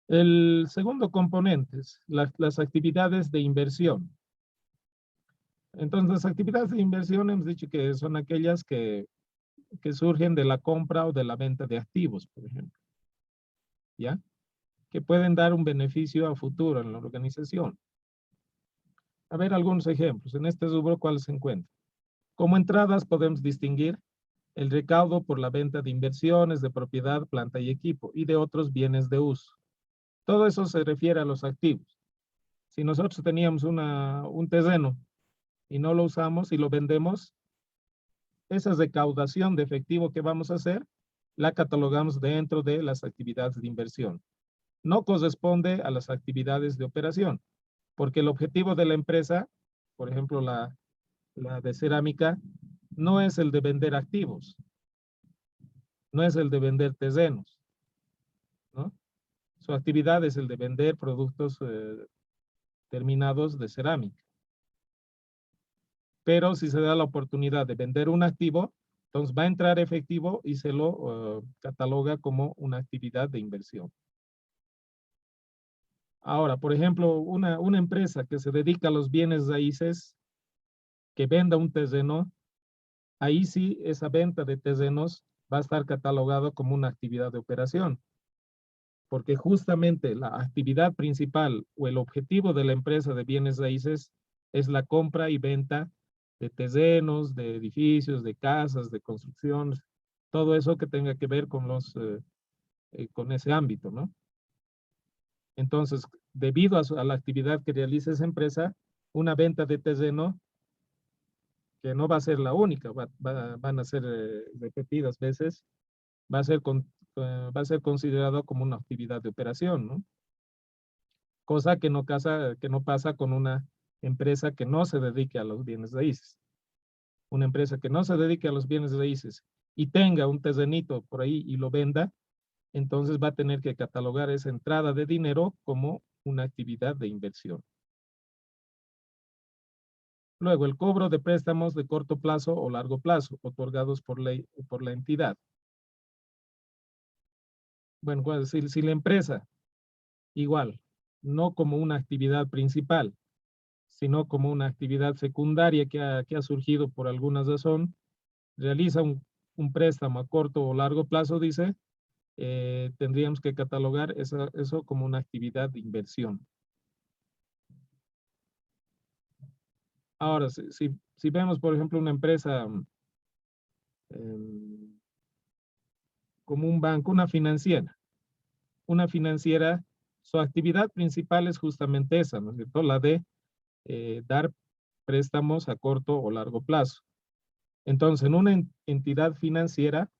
El segundo componente es las actividades de inversión. Entonces, las actividades de inversión hemos dicho que son aquellas que surgen de la compra o de la venta de activos, por ejemplo, ¿ya? Que pueden dar un beneficio a futuro en la organización. A ver algunos ejemplos. En este rubro, ¿cuáles se encuentran? Como entradas podemos distinguir el recaudo por la venta de inversiones, de propiedad, planta y equipo y de otros bienes de uso. Todo eso se refiere a los activos. Si nosotros teníamos un terreno y no lo usamos y lo vendemos, esa recaudación de efectivo que vamos a hacer, la catalogamos dentro de las actividades de inversión. No corresponde a las actividades de operación, porque el objetivo de la empresa, por ejemplo, la de cerámica, no es el de vender activos, no es el de vender terrenos, ¿no? Su actividad es el de vender productos terminados de cerámica. Pero si se da la oportunidad de vender un activo, entonces va a entrar efectivo y se lo cataloga como una actividad de inversión. Ahora, por ejemplo, una empresa que se dedica a los bienes raíces, que venda un terreno, ahí sí esa venta de terrenos va a estar catalogado como una actividad de operación, porque justamente la actividad principal o el objetivo de la empresa de bienes raíces es la compra y venta de terrenos, de edificios, de casas, de construcciones, todo eso que tenga que ver con con ese ámbito, ¿no? Entonces, debido a la actividad que realiza esa empresa, una venta de terreno, que no va a ser la única, van a ser repetidas veces, va a ser considerado como una actividad de operación, ¿no? Cosa que no pasa con una empresa que no se dedique a los bienes raíces. Una empresa que no se dedique a los bienes raíces y tenga un terrenito por ahí y lo venda, entonces va a tener que catalogar esa entrada de dinero como una actividad de inversión. Luego, el cobro de préstamos de corto plazo o largo plazo, otorgados por la entidad. Bueno, si la empresa, igual, no como una actividad principal, sino como una actividad secundaria que ha surgido por alguna razón, realiza un préstamo a corto o largo plazo, dice, tendríamos que catalogar eso como una actividad de inversión. Ahora, si vemos, por ejemplo, una empresa como un banco, una financiera, su actividad principal es justamente esa, ¿no es cierto? La de dar préstamos a corto o largo plazo. Entonces, en una entidad financiera,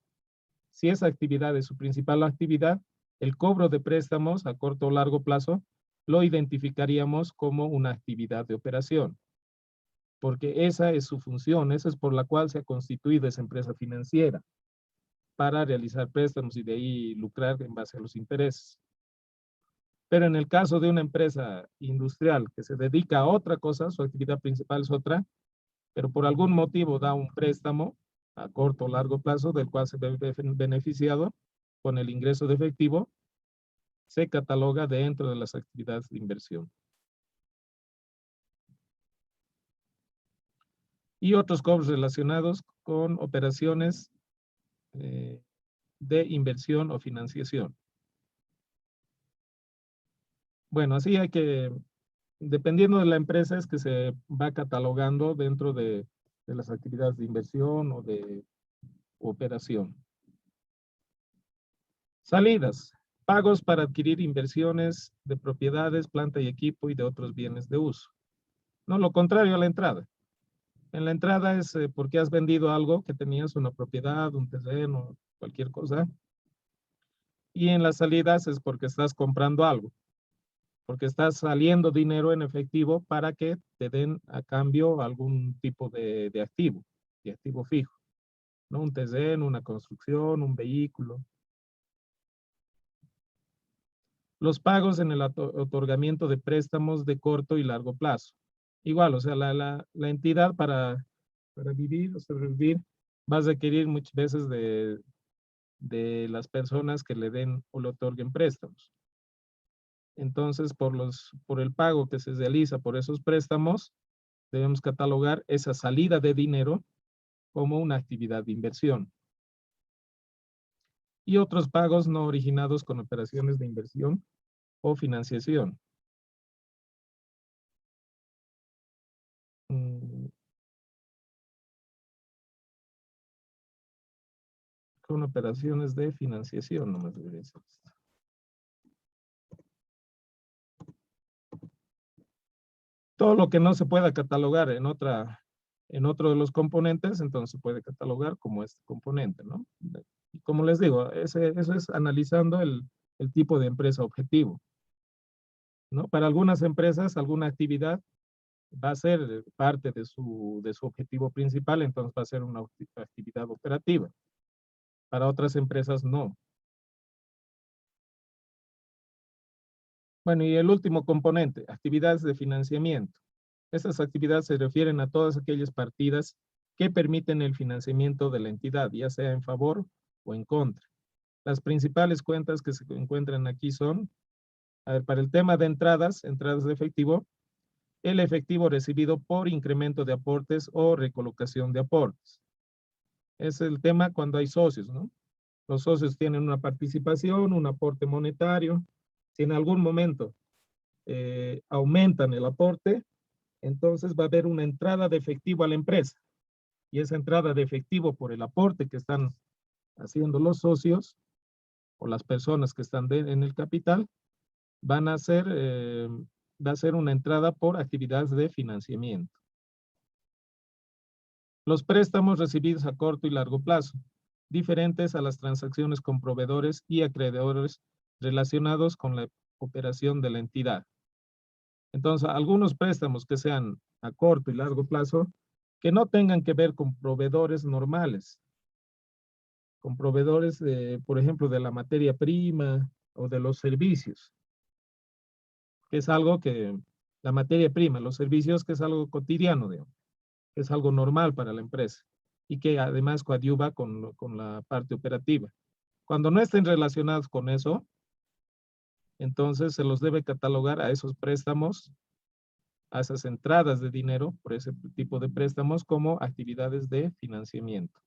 si esa actividad es su principal actividad, el cobro de préstamos a corto o largo plazo lo identificaríamos como una actividad de operación, porque esa es su función, esa es por la cual se ha constituido esa empresa financiera. para realizar préstamos y de ahí lucrar en base a los intereses. Pero en el caso de una empresa industrial que se dedica a otra cosa, su actividad principal es otra, pero por algún motivo da un préstamo a corto o largo plazo del cual se ve beneficiado con el ingreso de efectivo, se cataloga dentro de las actividades de inversión. Y otros cobros relacionados con operaciones de inversión o financiación. Bueno, así hay que, dependiendo de la empresa, es que se va catalogando dentro de las actividades de inversión o de operación. Salidas. Pagos para adquirir inversiones de propiedades, planta y equipo y de otros bienes de uso. No, lo contrario a la entrada. En la entrada es porque has vendido algo que tenías, una propiedad, un terreno, cualquier cosa. Y en las salidas es porque estás comprando algo, porque estás saliendo dinero en efectivo para que te den a cambio algún tipo de activo fijo, ¿no? Un terreno, una construcción, un vehículo. Los pagos en el otorgamiento de préstamos de corto y largo plazo. Igual, o sea, la entidad para vivir o sobrevivir va a requerir muchas veces de las personas que le den o le otorguen préstamos. Entonces, por el pago que se realiza por esos préstamos, debemos catalogar esa salida de dinero como una actividad de inversión. Y otros pagos no originados con operaciones de inversión o financiación. Con operaciones de financiación, no me debería decir esto. Todo lo que no se pueda catalogar en otro de los componentes, entonces se puede catalogar como este componente, ¿no? Y como les digo, eso es analizando el tipo de empresa objetivo, ¿no? Para algunas empresas, alguna actividad va a ser parte de su objetivo principal, entonces va a ser una actividad operativa. Para otras empresas, no. Bueno, y el último componente, actividades de financiamiento. Estas actividades se refieren a todas aquellas partidas que permiten el financiamiento de la entidad, ya sea en favor o en contra. Las principales cuentas que se encuentran aquí son, a ver, para el tema de entradas de efectivo, el efectivo recibido por incremento de aportes o recolocación de aportes. Es el tema cuando hay socios, ¿no? Los socios tienen una participación, un aporte monetario. Si en algún momento aumentan el aporte, entonces va a haber una entrada de efectivo a la empresa. Y esa entrada de efectivo por el aporte que están haciendo los socios o las personas que están en el capital, va a ser una entrada por actividades de financiamiento. Los préstamos recibidos a corto y largo plazo, diferentes a las transacciones con proveedores y acreedores relacionados con la operación de la entidad. Entonces, algunos préstamos que sean a corto y largo plazo, que no tengan que ver con proveedores normales, con proveedores, por ejemplo, de la materia prima o de los servicios, que es algo que, la materia prima, los servicios, que es algo cotidiano, digamos, que es algo normal para la empresa y que además coadyuva con la parte operativa. Cuando no estén relacionados con eso, entonces se los debe catalogar a esos préstamos, a esas entradas de dinero por ese tipo de préstamos como actividades de financiamiento.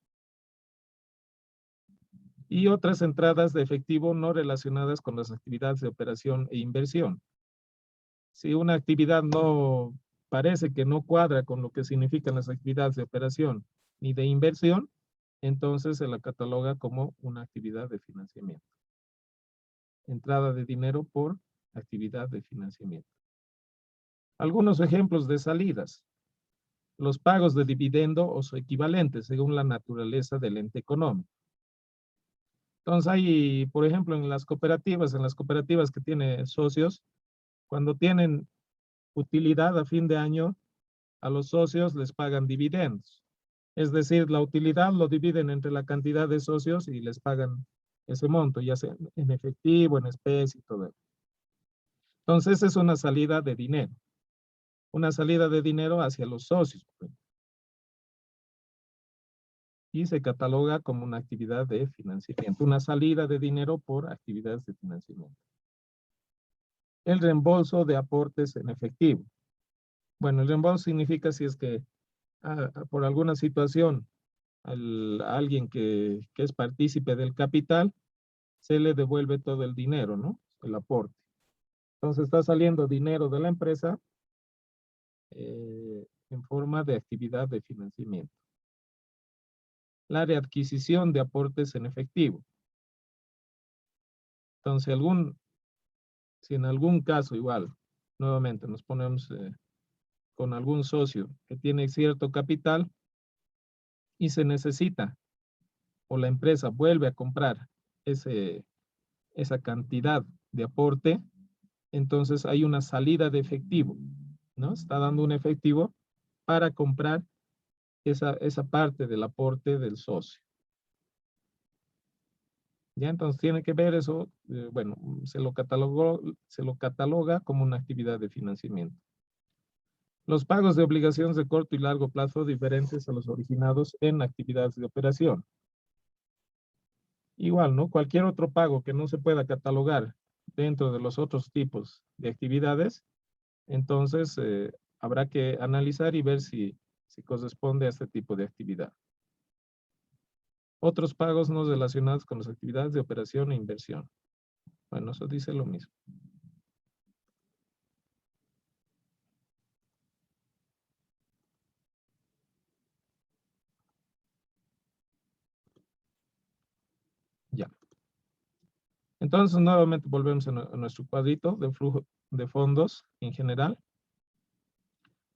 Y otras entradas de efectivo no relacionadas con las actividades de operación e inversión. Si una actividad no parece que no cuadra con lo que significan las actividades de operación ni de inversión, entonces se la cataloga como una actividad de financiamiento. Entrada de dinero por actividad de financiamiento. Algunos ejemplos de salidas. Los pagos de dividendo o su equivalente según la naturaleza del ente económico. Entonces hay, por ejemplo, en las cooperativas que tienen socios, cuando tienen utilidad a fin de año, a los socios les pagan dividendos. Es decir, la utilidad lo dividen entre la cantidad de socios y les pagan ese monto, ya sea en efectivo, en especie y todo eso. Entonces es una salida de dinero. Una salida de dinero hacia los socios. Y se cataloga como una actividad de financiamiento, una salida de dinero por actividades de financiamiento. El reembolso de aportes en efectivo. Bueno, el reembolso significa si es que por alguna situación a alguien que es partícipe del capital, se le devuelve todo el dinero, ¿no? El aporte. Entonces está saliendo dinero de la empresa en forma de actividad de financiamiento. La readquisición de aportes en efectivo. Entonces, si en algún caso igual, nuevamente nos ponemos con algún socio que tiene cierto capital y se necesita, o la empresa vuelve a comprar esa cantidad de aporte, entonces hay una salida de efectivo, ¿no? Está dando un efectivo para comprar esa parte del aporte del socio. Ya, entonces tiene que ver eso, bueno, se lo cataloga como una actividad de financiamiento. Los pagos de obligaciones de corto y largo plazo diferentes a los originados en actividades de operación. Igual, ¿no? Cualquier otro pago que no se pueda catalogar dentro de los otros tipos de actividades, entonces habrá que analizar y ver si corresponde a este tipo de actividad. Otros pagos no relacionados con las actividades de operación e inversión. Bueno, eso dice lo mismo. Ya. Entonces, nuevamente volvemos a nuestro cuadrito de flujo de fondos en general.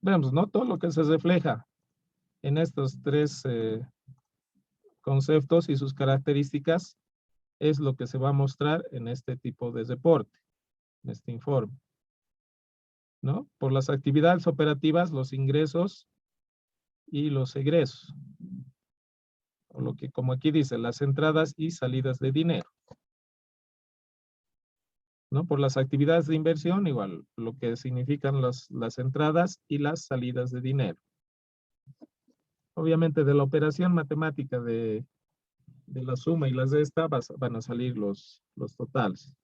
Vemos, ¿no? Todo lo que se refleja en estos tres conceptos y sus características es lo que se va a mostrar en este tipo de reporte, en este informe, ¿no? Por las actividades operativas, los ingresos y los egresos. O lo que, como aquí dice, las entradas y salidas de dinero. ¿No? Por las actividades de inversión, igual, lo que significan las entradas y las salidas de dinero. Obviamente, de la operación matemática de la suma y las de esta van a salir los totales.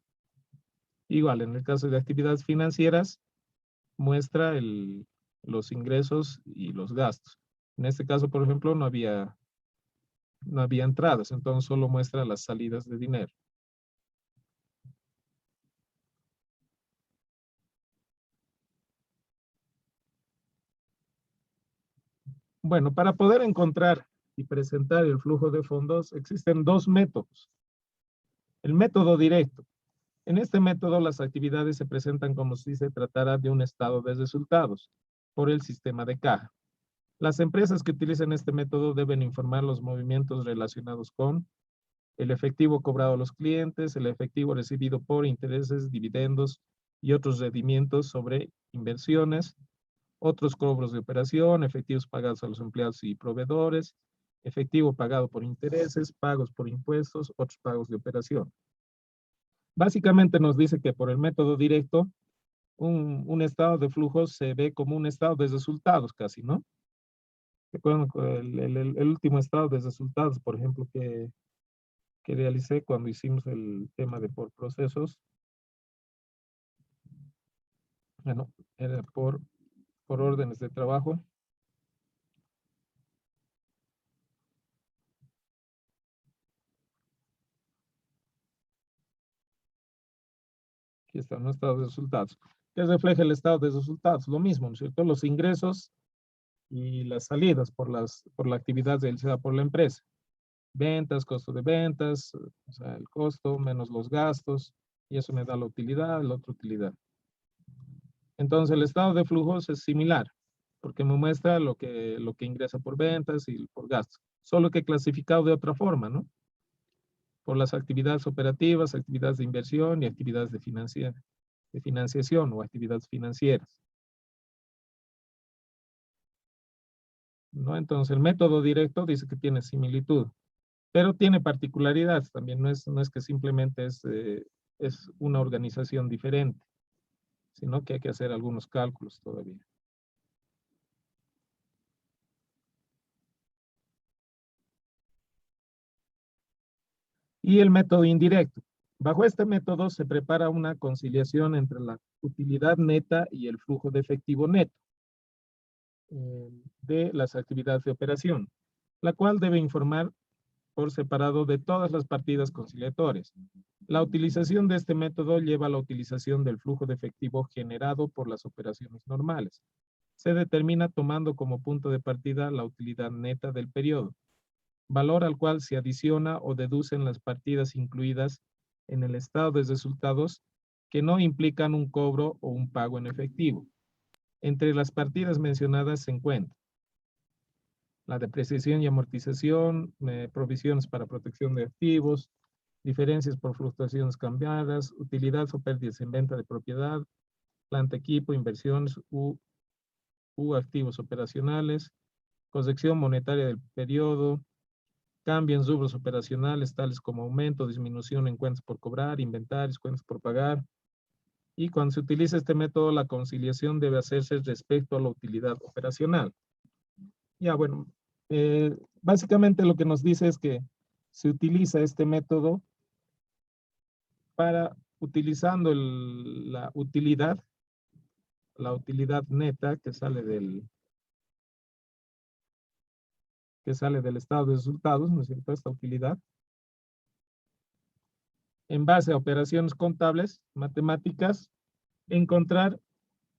Igual, en el caso de actividades financieras, muestra los ingresos y los gastos. En este caso, por ejemplo, no había entradas, entonces solo muestra las salidas de dinero. Bueno, para poder encontrar y presentar el flujo de fondos, existen dos métodos. El método directo. En este método, las actividades se presentan como si se tratara de un estado de resultados por el sistema de caja. Las empresas que utilicen este método deben informar los movimientos relacionados con el efectivo cobrado a los clientes, el efectivo recibido por intereses, dividendos y otros rendimientos sobre inversiones, otros cobros de operación, efectivos pagados a los empleados y proveedores, efectivo pagado por intereses, pagos por impuestos, otros pagos de operación. Básicamente nos dice que por el método directo, un estado de flujos se ve como un estado de resultados casi, ¿no? Recuerden el último estado de resultados, por ejemplo, que realicé cuando hicimos el tema de por procesos. Bueno, era por órdenes de trabajo. Aquí está, ¿no? Estado de resultados. ¿Qué refleja el estado de resultados? Lo mismo, ¿no es cierto? Los ingresos y las salidas por la actividad realizada por la empresa. Ventas, costo de ventas, o sea, el costo menos los gastos, y eso me da la utilidad, la otra utilidad. Entonces, el estado de flujos es similar, porque me muestra lo que ingresa por ventas y por gastos, solo que clasificado de otra forma, ¿no? Por las actividades operativas, actividades de inversión y actividades de financiación o actividades financieras. ¿no? Entonces, el método directo dice que tiene similitud, pero tiene particularidades también. No es que simplemente es una organización diferente, sino que hay que hacer algunos cálculos todavía. Y el método indirecto. Bajo este método se prepara una conciliación entre la utilidad neta y el flujo de efectivo neto de las actividades de operación, la cual debe informar por separado de todas las partidas conciliatorias. La utilización de este método lleva a la utilización del flujo de efectivo generado por las operaciones normales. Se determina tomando como punto de partida la utilidad neta del periodo, valor al cual se adiciona o deducen las partidas incluidas en el estado de resultados que no implican un cobro o un pago en efectivo. Entre las partidas mencionadas se encuentran la depreciación y amortización, provisiones para protección de activos, diferencias por fluctuaciones cambiadas, utilidades o pérdidas en venta de propiedad, planta, equipo, inversiones u activos operacionales, corrección monetaria del periodo, cambio en rubros operacionales tales como aumento, disminución en cuentas por cobrar, inventarios, cuentas por pagar. Y cuando se utiliza este método, la conciliación debe hacerse respecto a la utilidad operacional. Ya, bueno, básicamente lo que nos dice es que se utiliza este método para, utilizando la utilidad neta que sale del estado de resultados, ¿no es cierto? Esta utilidad, en base a operaciones contables, matemáticas, encontrar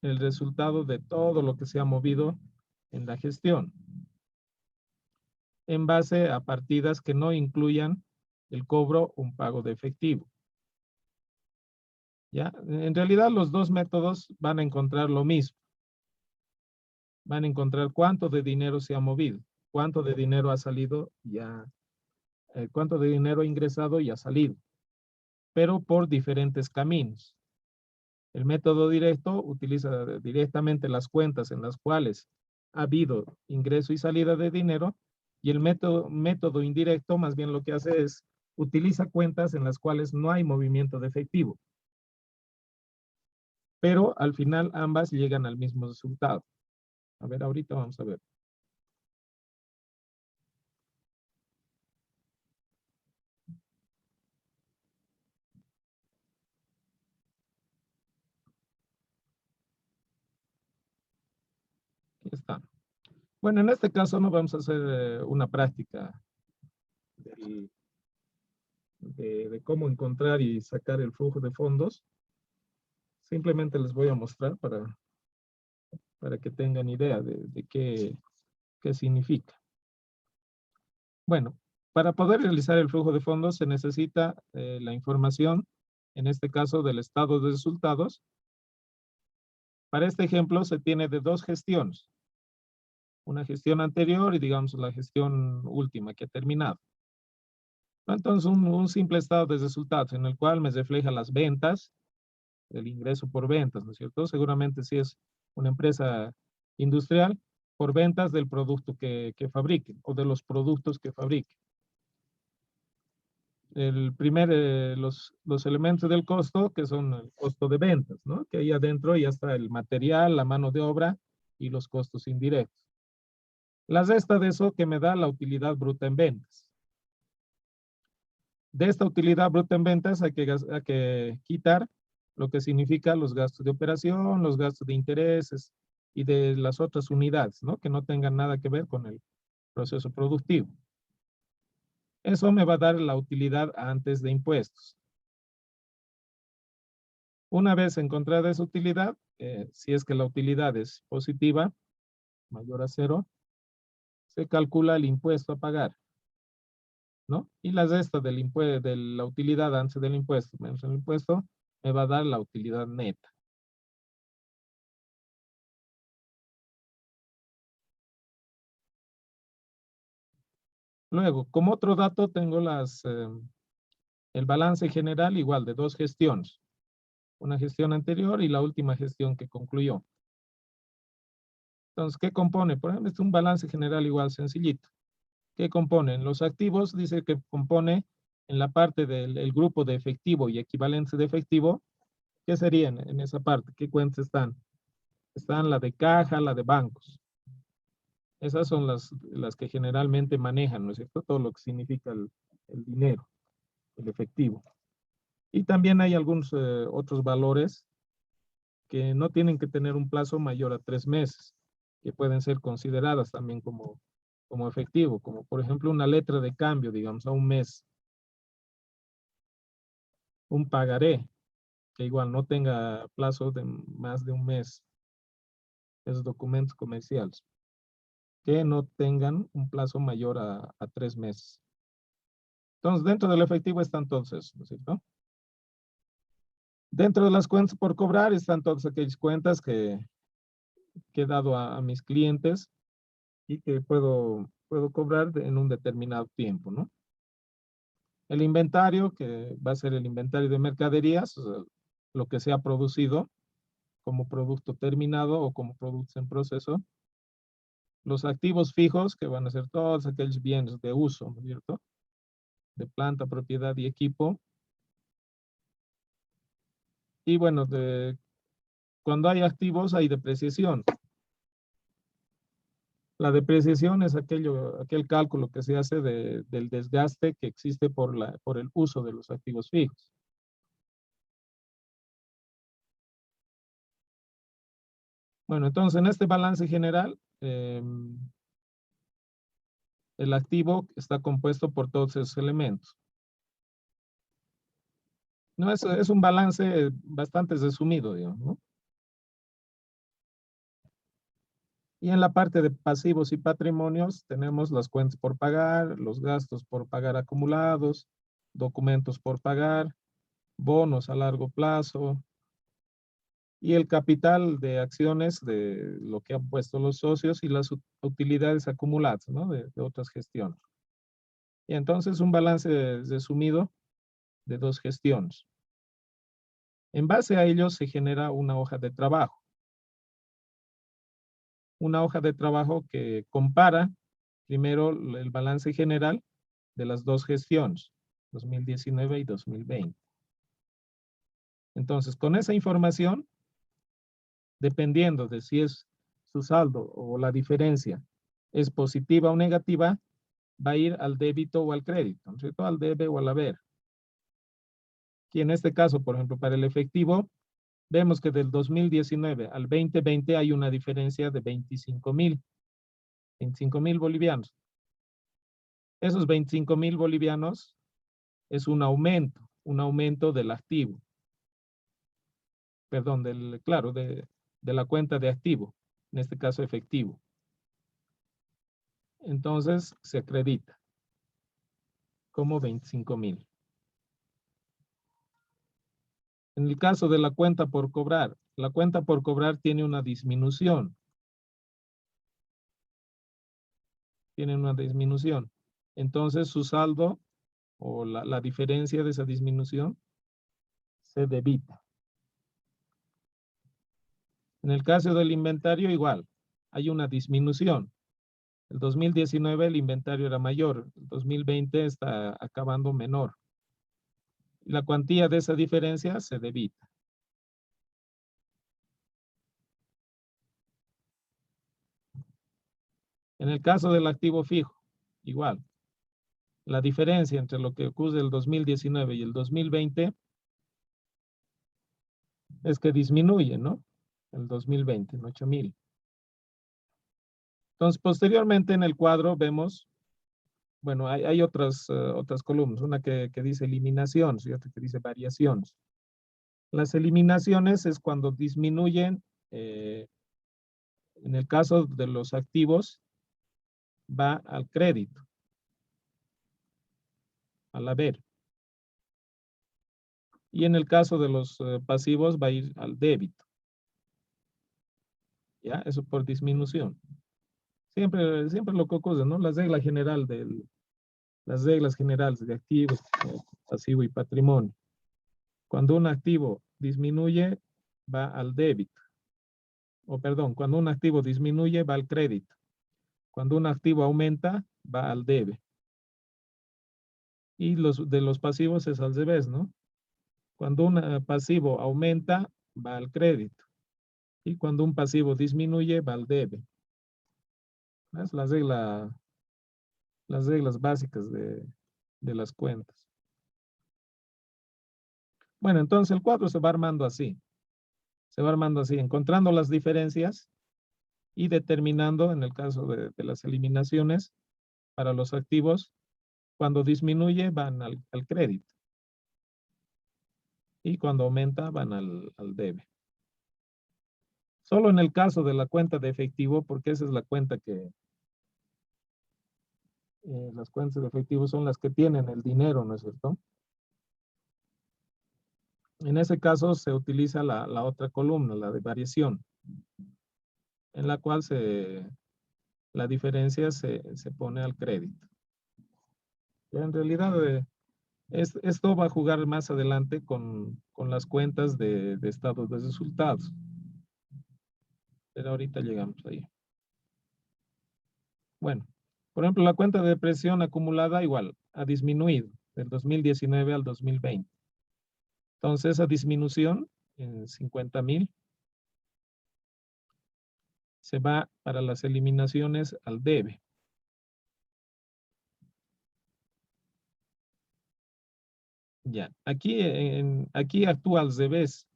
el resultado de todo lo que se ha movido en la gestión, en base a partidas que no incluyan el cobro o un pago de efectivo. ¿Ya? En realidad los dos métodos van a encontrar lo mismo. Van a encontrar cuánto de dinero se ha movido, cuánto de dinero ha salido ya, cuánto de dinero ha ingresado y ha salido, pero por diferentes caminos. El método directo utiliza directamente las cuentas en las cuales ha habido ingreso y salida de dinero, y el método indirecto más bien lo que hace es utiliza cuentas en las cuales no hay movimiento de efectivo, pero al final ambas llegan al mismo resultado. A ver, ahorita vamos a ver. Aquí está. Bueno, en este caso no vamos a hacer una práctica de cómo encontrar y sacar el flujo de fondos. Simplemente les voy a mostrar para que tengan idea de qué significa. Bueno, para poder realizar el flujo de fondos se necesita la información, en este caso del estado de resultados. Para este ejemplo se tiene de dos gestiones. Una gestión anterior y digamos la gestión última que ha terminado. Entonces un simple estado de resultados en el cual me refleja las ventas, el ingreso por ventas, ¿no es cierto? Seguramente si es una empresa industrial, por ventas del producto que fabriquen o de los productos que fabriquen. Los elementos del costo, que son el costo de ventas, ¿no? Que ahí adentro ya está el material, la mano de obra y los costos indirectos. La resta de eso que me da la utilidad bruta en ventas. De esta utilidad bruta en ventas hay que quitar lo que significa los gastos de operación, los gastos de intereses y de las otras unidades, ¿no? Que no tengan nada que ver con el proceso productivo. Eso me va a dar la utilidad antes de impuestos. Una vez encontrada esa utilidad, si es que la utilidad es positiva, mayor a cero, se calcula el impuesto a pagar, ¿no? Y la resta de la utilidad antes del impuesto menos el impuesto me va a dar la utilidad neta. Luego, como otro dato, tengo el balance general igual de dos gestiones. Una gestión anterior y la última gestión que concluyó. Entonces, ¿qué compone? Por ejemplo, este es un balance general igual sencillito. ¿Qué componen? Los activos dice que compone en la parte del el grupo de efectivo y equivalentes de efectivo. ¿Qué serían en esa parte? ¿Qué cuentas están? Están la de caja, la de bancos. Esas son las que generalmente manejan, ¿no es cierto? Todo lo que significa el dinero, el efectivo. Y también hay algunos otros valores que no tienen que tener un plazo mayor a 3 meses, que pueden ser consideradas también como efectivo, como por ejemplo una letra de cambio, digamos, a un mes, un pagaré, que igual no tenga plazo de más de un mes, esos documentos comerciales, que no tengan un plazo mayor a 3 meses. Entonces, dentro del efectivo están todos esos, ¿no es cierto? Dentro de las cuentas por cobrar están todas aquellas cuentas que he dado a mis clientes y que puedo cobrar en un determinado tiempo, ¿no? El inventario, que va a ser el inventario de mercaderías, o sea, lo que se ha producido como producto terminado o como productos en proceso. Los activos fijos, que van a ser todos aquellos bienes de uso, ¿no es cierto? De planta, propiedad y equipo. Y bueno, cuando hay activos hay depreciación. La depreciación es aquel cálculo que se hace del desgaste que existe por el uso de los activos fijos. Bueno, entonces en este balance general, el activo está compuesto por todos esos elementos. No, es un balance bastante resumido, digamos, ¿no? Y en la parte de pasivos y patrimonios tenemos las cuentas por pagar, los gastos por pagar acumulados, documentos por pagar, bonos a largo plazo y el capital de acciones de lo que han puesto los socios y las utilidades acumuladas, ¿no? De otras gestiones. Y entonces un balance resumido de 2 gestiones. En base a ello se genera una hoja de trabajo. Una hoja de trabajo que compara primero el balance general de las 2 gestiones, 2019 y 2020. Entonces, con esa información, dependiendo de si es su saldo o la diferencia es positiva o negativa, va a ir al débito o al crédito, ¿no es cierto? Al debe o al haber. Y en este caso, por ejemplo, para el efectivo, vemos que del 2019 al 2020 hay una diferencia de 25,000 bolivianos. Esos 25,000 bolivianos es un aumento del activo. Perdón, claro, de la cuenta de activo, en este caso efectivo. Entonces se acredita como 25,000. En el caso de la cuenta por cobrar tiene una disminución. Tiene una disminución. Entonces su saldo o la diferencia de esa disminución se debita. En el caso del inventario igual, hay una disminución. El 2019 el inventario era mayor, el 2020 está acabando menor. La cuantía de esa diferencia se debita. En el caso del activo fijo, igual. La diferencia entre lo que ocurre el 2019 y el 2020 es que disminuye, ¿no? El 2020, en 8,000. Entonces, posteriormente en el cuadro vemos, bueno, hay otras columnas, una que dice eliminaciones y otra que dice variaciones. Las eliminaciones es cuando disminuyen, en el caso de los activos, va al crédito, al haber. Y en el caso de los pasivos va a ir al débito. ¿Ya? Eso por disminución. Siempre lo que ocurre, ¿no? Las reglas generales de activos, pasivo y patrimonio. Cuando un activo disminuye, va al débito. o perdón, cuando un activo disminuye va al crédito. Cuando un activo aumenta va al debe. Y de los pasivos es al revés, ¿no? Cuando un pasivo aumenta va al crédito. Y cuando un pasivo disminuye va al debe. Es las reglas básicas de las cuentas. Bueno, entonces el cuadro se va armando así. Se va armando así, encontrando las diferencias y determinando, en el caso de las eliminaciones, para los activos, cuando disminuye van al crédito. Y cuando aumenta van al debe. Solo en el caso de la cuenta de efectivo, porque esa es la cuenta que, las cuentas de efectivo son las que tienen el dinero, ¿no es cierto? En ese caso se utiliza la otra columna, la de variación, en la cual la diferencia se pone al crédito. Ya en realidad, esto va a jugar más adelante con las cuentas de estados de resultados. Pero ahorita llegamos ahí. Bueno, por ejemplo, la cuenta de depresión acumulada igual ha disminuido del 2019 al 2020. Entonces, esa disminución en 50,000 se va para las eliminaciones al debe. Ya, aquí actúa al revés.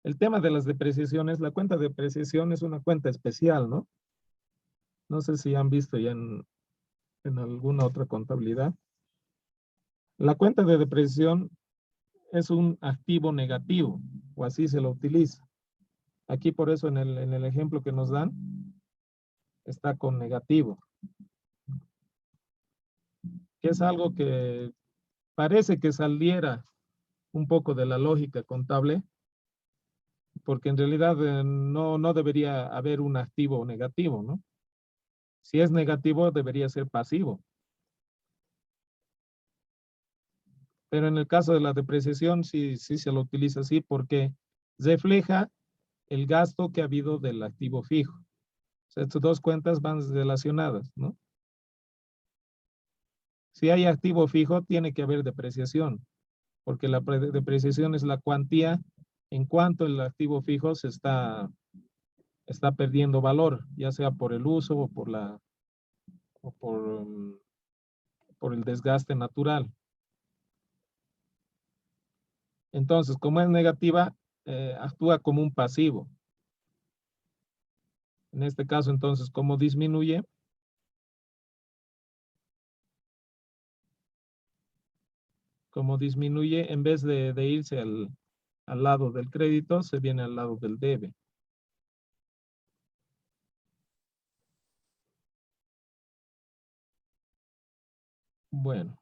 El tema de las depreciaciones, la cuenta de depreciación es una cuenta especial, ¿no? No sé si han visto ya en alguna otra contabilidad. La cuenta de depreciación es un activo negativo, o así se lo utiliza. Aquí por eso en el ejemplo que nos dan, está con negativo, que es algo que parece que saliera un poco de la lógica contable, porque en realidad no debería haber un activo negativo, ¿no? Si es negativo, debería ser pasivo. Pero en el caso de la depreciación, sí se lo utiliza así porque refleja el gasto que ha habido del activo fijo. O sea, estas dos cuentas van relacionadas, ¿no? Si hay activo fijo, tiene que haber depreciación, porque la depreciación es la cuantía en cuanto el activo fijo se está perdiendo valor, ya sea por el uso o o por el desgaste natural. Entonces, como es negativa, actúa como un pasivo. En este caso, entonces, ¿cómo disminuye? Como disminuye, en vez de irse al lado del crédito, se viene al lado del debe. Bueno,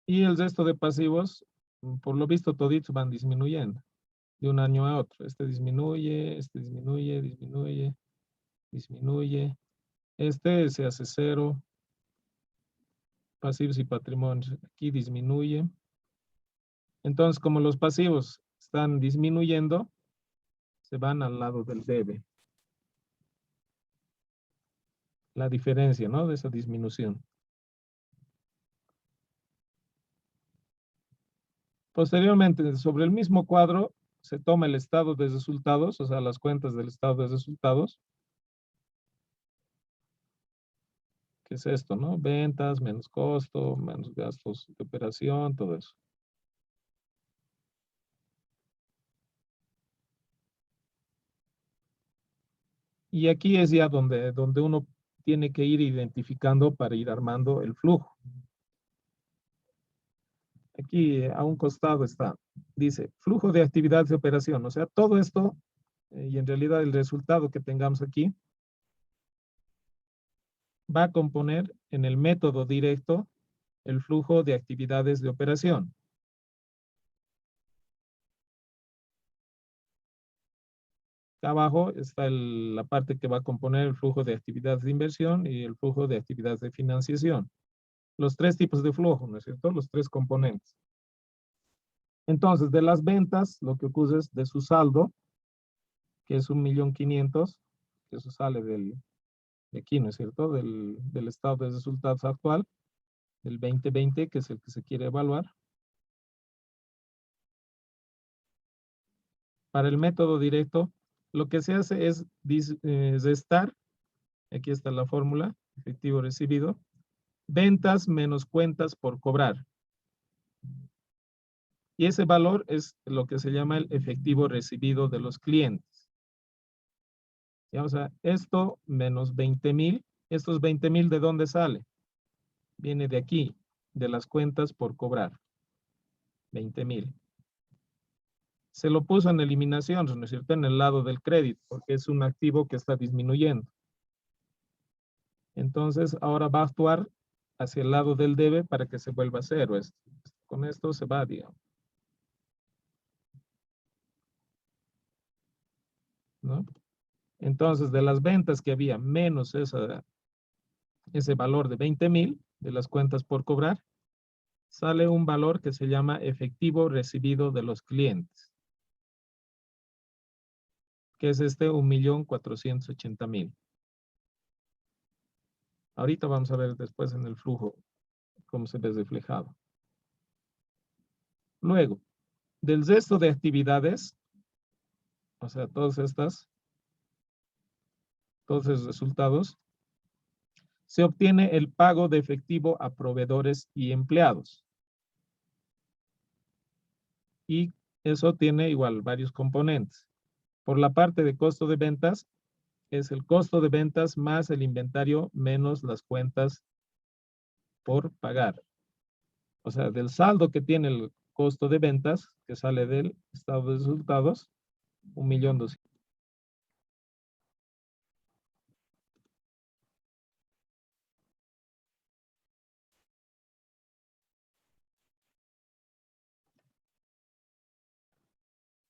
y el resto de pasivos, por lo visto, toditos van disminuyendo de un año a otro. Este disminuye, disminuye. Este se hace cero. Pasivos y patrimonios, aquí disminuye. Entonces, como los pasivos están disminuyendo, se van al lado del debe. La diferencia, ¿no? De esa disminución. Posteriormente, sobre el mismo cuadro, se toma el estado de resultados, o sea, las cuentas del estado de resultados. ¿Qué es esto, no? Ventas, menos costo, menos gastos de operación, todo eso. Y aquí es ya donde uno tiene que ir identificando para ir armando el flujo. Aquí a un costado está, dice, flujo de actividades de operación. O sea, todo esto, y en realidad el resultado que tengamos aquí, va a componer en el método directo el flujo de actividades de operación. Acá abajo está la parte que va a componer el flujo de actividades de inversión y el flujo de actividades de financiación. Los tres tipos de flujo, ¿no es cierto? Los tres componentes. Entonces, de las ventas, lo que ocurre es de su saldo, que es 1.500.000, que eso sale de aquí, ¿no es cierto? Del estado de resultados actual, del 2020, que es el que se quiere evaluar. Para el método directo, lo que se hace es restar, aquí está la fórmula, efectivo recibido, ventas menos cuentas por cobrar. Y ese valor es lo que se llama el efectivo recibido de los clientes. ¿Ya? O sea, esto menos 20.000, estos 20.000, ¿de dónde sale? Viene de aquí, de las cuentas por cobrar. 20.000. Se lo puso en eliminación, ¿no es cierto? En el lado del crédito, porque es un activo que está disminuyendo. Entonces, ahora va a actuar hacia el lado del debe para que se vuelva a cero. Con esto se va, digamos, ¿no? Entonces, de las ventas que había menos ese valor de 20.000 de las cuentas por cobrar, sale un valor que se llama efectivo recibido de los clientes, que es 1.480.000. Ahorita vamos a ver después en el flujo cómo se ve reflejado. Luego, del resto de actividades, o sea, todos esos resultados, se obtiene el pago de efectivo a proveedores y empleados. Y eso tiene igual varios componentes. Por la parte de costo de ventas, es el costo de ventas más el inventario menos las cuentas por pagar. O sea, del saldo que tiene el costo de ventas, que sale del estado de resultados, 1.200.000.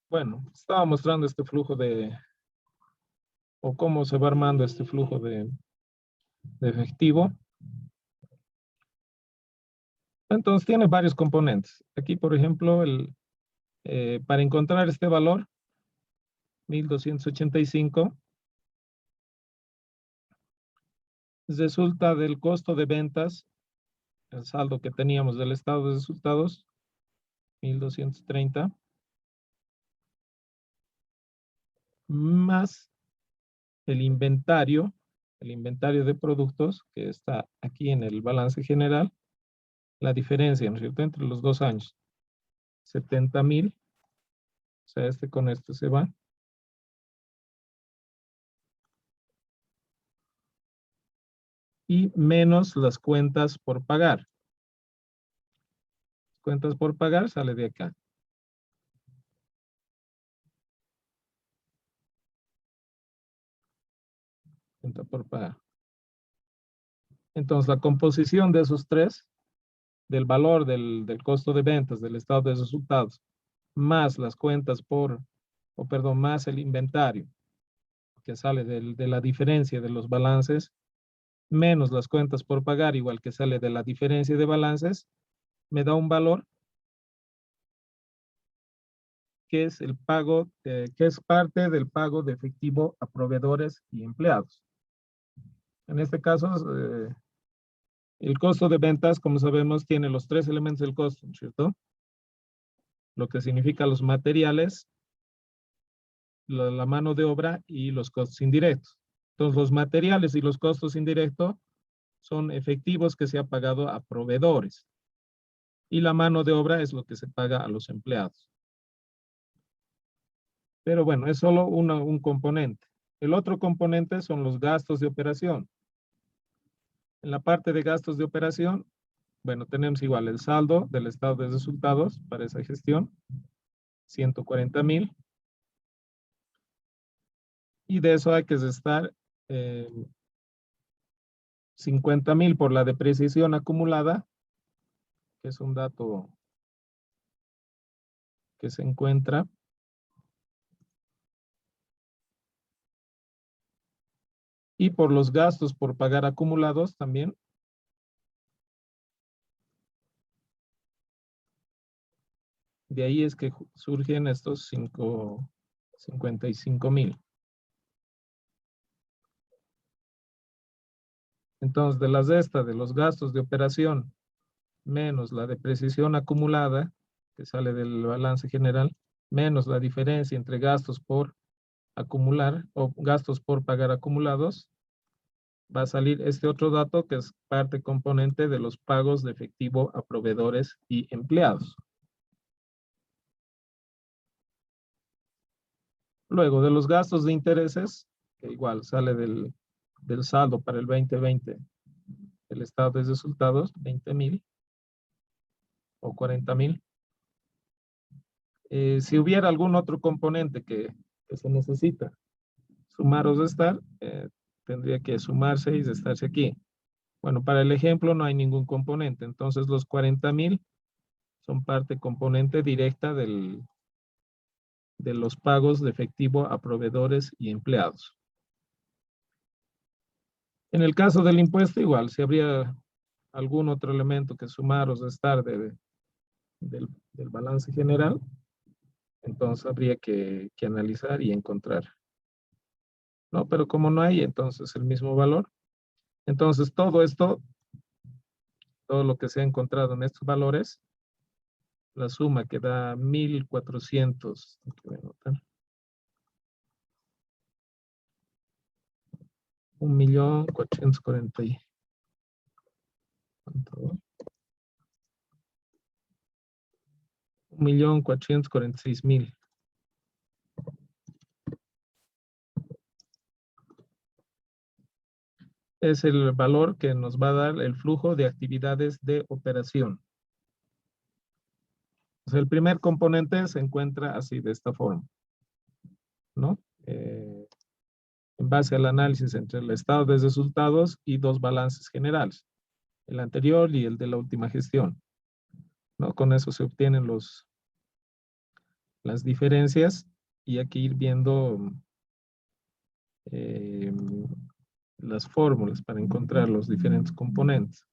Bueno, estaba mostrando este flujo o cómo se va armando este flujo de efectivo. Entonces tiene varios componentes. Aquí, por ejemplo, para encontrar este valor, 1.285, resulta del costo de ventas, el saldo que teníamos del estado de resultados, 1.230, más el inventario de productos que está aquí en el balance general, la diferencia, ¿no es cierto?, entre los 2 años, 70.000, o sea, con este se va. Y menos las cuentas por pagar. Cuentas por pagar sale de acá. Cuenta por pagar. Entonces, la composición de esos tres, del valor del costo de ventas, del estado de resultados, más las cuentas más el inventario, que sale de la diferencia de los balances, menos las cuentas por pagar, igual que sale de la diferencia de balances, me da un valor que es el pago, que es parte del pago de efectivo a proveedores y empleados. En este caso, el costo de ventas, como sabemos, tiene los 3 elementos del costo, ¿cierto? Lo que significa los materiales, la mano de obra y los costos indirectos. Entonces, los materiales y los costos indirectos son efectivos que se ha pagado a proveedores. Y la mano de obra es lo que se paga a los empleados. Pero bueno, es solo un componente. El otro componente son los gastos de operación. En la parte de gastos de operación, bueno, tenemos igual el saldo del estado de resultados para esa gestión, 140.000. Y de eso hay que restar 50.000 por la depreciación acumulada, que es un dato que se encuentra. Y por los gastos por pagar acumulados también. De ahí es que surgen estos 55,000. Entonces, de los gastos de operación menos la depreciación acumulada, que sale del balance general, menos la diferencia entre gastos por acumular o gastos por pagar acumulados, va a salir este otro dato que es parte componente de los pagos de efectivo a proveedores y empleados. Luego de los gastos de intereses, que igual sale del saldo para el 2020, el estado de resultados, 20,000 o 40,000. Si hubiera algún otro componente que se necesita sumar o restar, tendría que sumarse y restarse aquí. Bueno, para el ejemplo no hay ningún componente, entonces los 40,000 son parte componente directa de los pagos de efectivo a proveedores y empleados. En el caso del impuesto, igual, si habría algún otro elemento que sumar o restar del balance general, entonces habría que analizar y encontrar. ¿No? Pero como no hay, entonces el mismo valor. Entonces todo esto, todo lo que se ha encontrado en estos valores, la suma que da 1,400, voy a anotar, 1,440,000. 1,446,000. Es el valor que nos va a dar el flujo de actividades de operación. O sea, el primer componente se encuentra así, de esta forma, ¿no? En base al análisis entre el estado de resultados y dos balances generales, el anterior y el de la última gestión, ¿no? Con eso se obtienen las diferencias y hay que ir viendo las fórmulas para encontrar los diferentes componentes.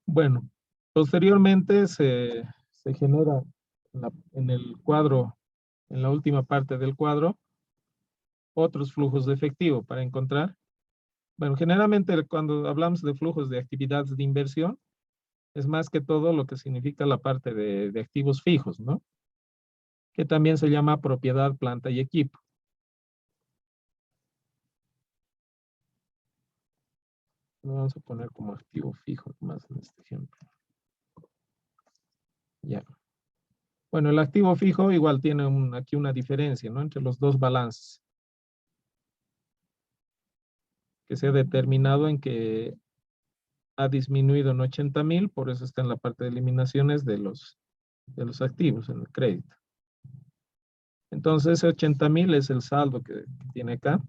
Bueno, posteriormente se genera en el cuadro, en la última parte del cuadro, otros flujos de efectivo para encontrar. Bueno, generalmente cuando hablamos de flujos de actividades de inversión, es más que todo lo que significa la parte de activos fijos, ¿no? Que también se llama propiedad, planta y equipo. Lo vamos a poner como activo fijo más en este ejemplo. Ya. Bueno, el activo fijo igual tiene aquí una diferencia, ¿no? Entre los dos balances. Que se ha determinado en que ha disminuido en 80,000, por eso está en la parte de eliminaciones de los activos, en el crédito. Entonces, ese 80,000 es el saldo que tiene acá.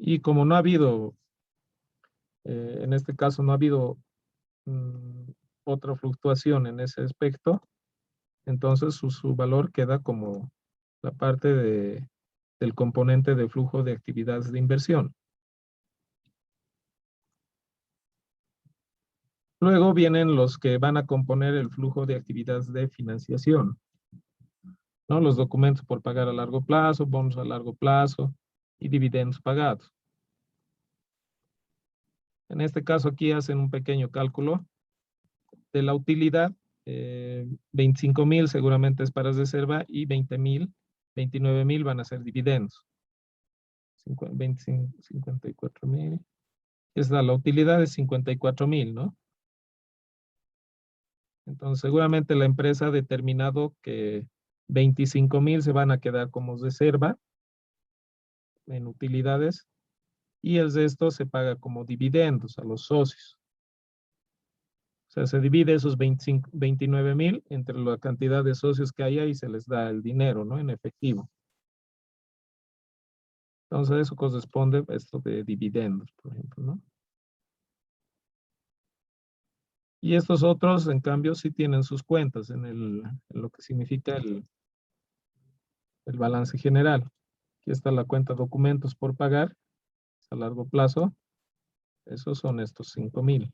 Y como no ha habido, en este caso no ha habido otra fluctuación en ese aspecto, entonces su valor queda como la parte del componente de flujo de actividades de inversión. Luego vienen los que van a componer el flujo de actividades de financiación, ¿no? Los documentos por pagar a largo plazo, bonos a largo plazo y dividendos pagados. En este caso aquí hacen un pequeño cálculo de la utilidad. 25,000 seguramente es para reserva y 20,000, 29,000 van a ser dividendos. 54,000. La utilidad es 54,000, ¿no? Entonces seguramente la empresa ha determinado que 25,000 se van a quedar como reserva en utilidades y el resto se paga como dividendos a los socios. O sea, se divide esos 29,000 entre la cantidad de socios que haya y se les da el dinero, ¿no? En efectivo. Entonces, eso corresponde a esto de dividendos, por ejemplo, ¿no? Y estos otros, en cambio, sí tienen sus cuentas en lo que significa el balance general. Aquí está la cuenta documentos por pagar a largo plazo. Esos son estos 5,000.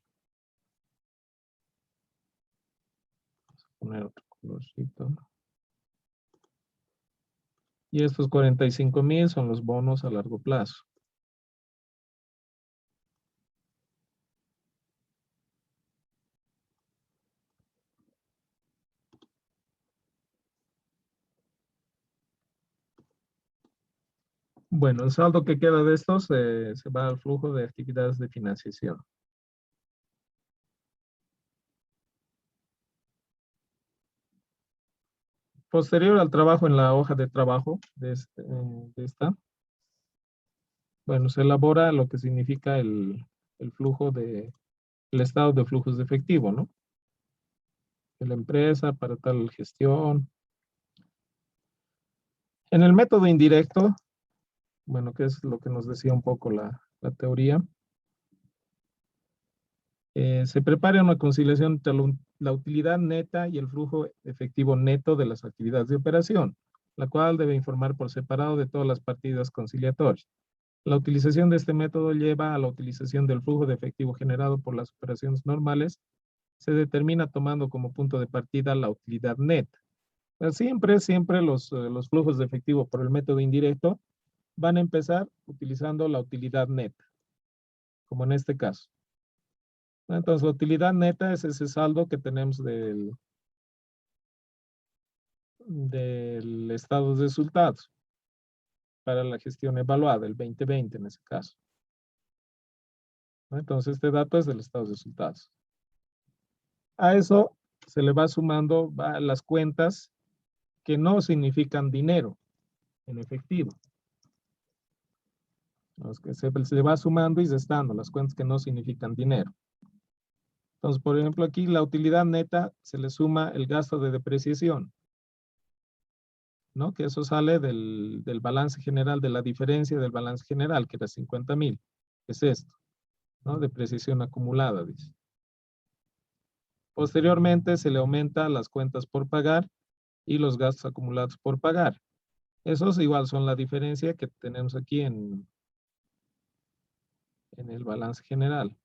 Vamos a poner otro colorcito. Y estos 45,000 son los bonos a largo plazo. Bueno, el saldo que queda de estos se va al flujo de actividades de financiación. Posterior al trabajo en la hoja de trabajo de esta, bueno, se elabora lo que significa el flujo el estado de flujos de efectivo, ¿no? De la empresa para tal gestión. En el método indirecto, bueno, que es lo que nos decía un poco la teoría, se prepara una conciliación entre la utilidad neta y el flujo efectivo neto de las actividades de operación, la cual debe informar por separado de todas las partidas conciliatorias. La utilización de este método lleva a la utilización del flujo de efectivo generado por las operaciones normales. Se determina tomando como punto de partida la utilidad neta. Siempre los flujos de efectivo por el método indirecto van a empezar utilizando la utilidad neta, como en este caso. Entonces, la utilidad neta es ese saldo que tenemos del estado de resultados para la gestión evaluada, el 2020 en ese caso. Entonces, este dato es del estado de resultados. A eso se le va sumando las cuentas que no significan dinero en efectivo. Los que se va sumando y restando las cuentas que no significan dinero. Entonces, por ejemplo, aquí la utilidad neta se le suma el gasto de depreciación, ¿no? Que eso sale del balance general, de la diferencia del balance general, que era 50,000. Es esto, ¿no? Depreciación acumulada, dice. Posteriormente se le aumenta las cuentas por pagar y los gastos acumulados por pagar. Esos igual son la diferencia que tenemos aquí en el balance general.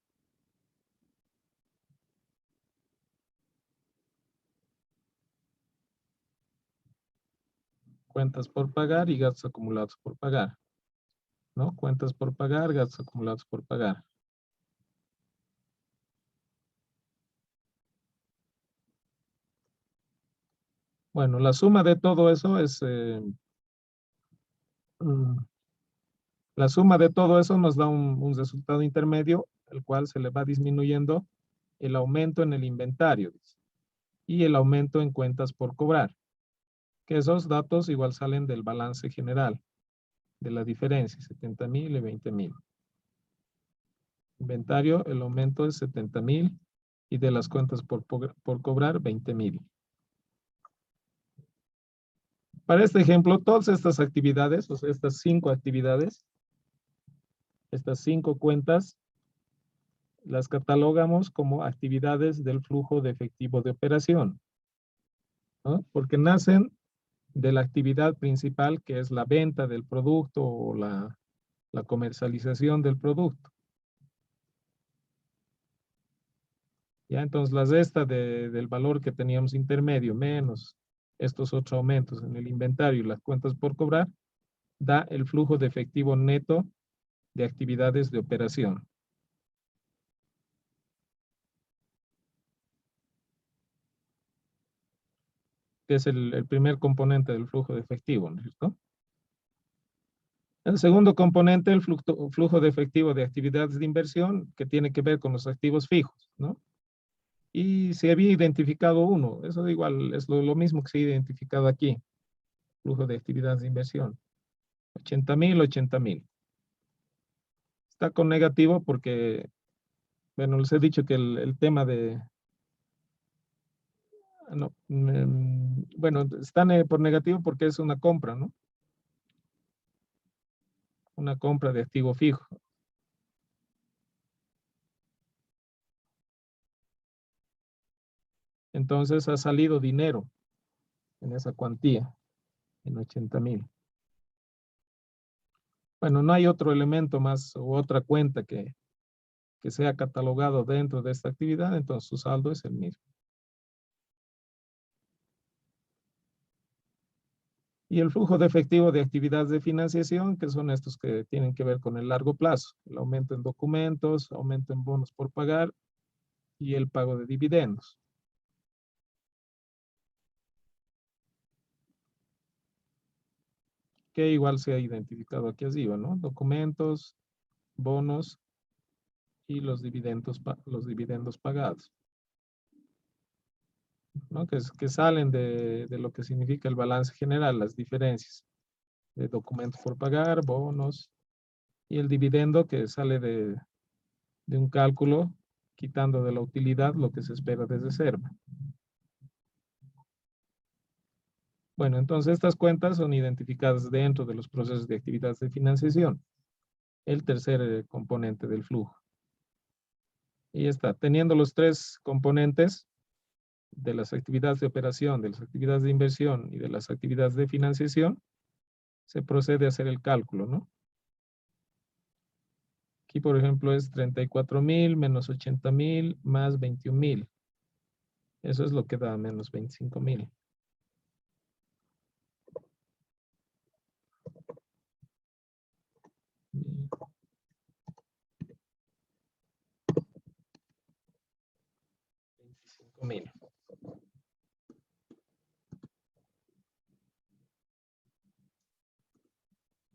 Cuentas por pagar y gastos acumulados por pagar, ¿no? Cuentas por pagar, gastos acumulados por pagar. Bueno, la suma de todo eso es, la suma de todo eso nos da un resultado intermedio, el cual se le va disminuyendo el aumento en el inventario y el aumento en cuentas por cobrar, que esos datos igual salen del balance general, de la diferencia, 70,000 y 20,000. Inventario, el aumento es 70,000 y de las cuentas por cobrar, 20,000. Para este ejemplo, todas estas actividades, o sea, estas 5 actividades, estas 5 cuentas, las catalogamos como actividades del flujo de efectivo de operación, ¿no? Porque nacen de la actividad principal, que es la venta del producto o la comercialización del producto. Ya, entonces las esta del valor que teníamos intermedio menos estos 8 aumentos en el inventario y las cuentas por cobrar, da el flujo de efectivo neto de actividades de operación. Que es el primer componente del flujo de efectivo, ¿no es cierto? El segundo componente, el flujo de efectivo de actividades de inversión, que tiene que ver con los activos fijos, ¿no? Y se había identificado uno, eso igual es lo mismo que se ha identificado aquí, flujo de actividades de inversión. 80,000, 80,000. Está con negativo porque, bueno, les he dicho que el tema de, no, bueno, están por negativo porque es una compra, ¿no? Una compra de activo fijo. Entonces ha salido dinero en esa cuantía. en 80,000. Bueno, no hay otro elemento más u otra cuenta que sea catalogado dentro de esta actividad, entonces su saldo es el mismo. Y el flujo de efectivo de actividades de financiación, que son estos que tienen que ver con el largo plazo, el aumento en documentos, aumento en bonos por pagar y el pago de dividendos. Que igual se ha identificado aquí arriba, ¿no? Documentos, bonos y los dividendos pagados, ¿no? Que salen de lo que significa el balance general, las diferencias de documentos por pagar, bonos y el dividendo que sale de un cálculo quitando de la utilidad lo que se espera de reserva. Bueno, entonces estas cuentas son identificadas dentro de los procesos de actividades de financiación, el tercer componente del flujo. Y está, teniendo los tres componentes de las actividades de operación, de las actividades de inversión y de las actividades de financiación, se procede a hacer el cálculo, ¿no? Aquí, por ejemplo, es 34,000 menos 80,000 más 21,000. Eso es lo que da menos 25,000.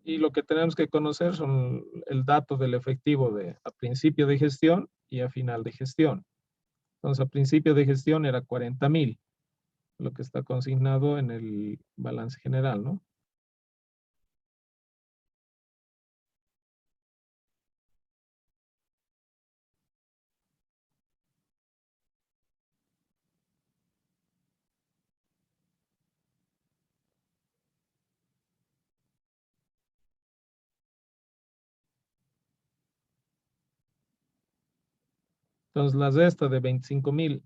Y lo que tenemos que conocer son el dato del efectivo a principio de gestión y a final de gestión. Entonces, a principio de gestión era 40,000, lo que está consignado en el balance general, ¿no? Entonces, la resta de 25,000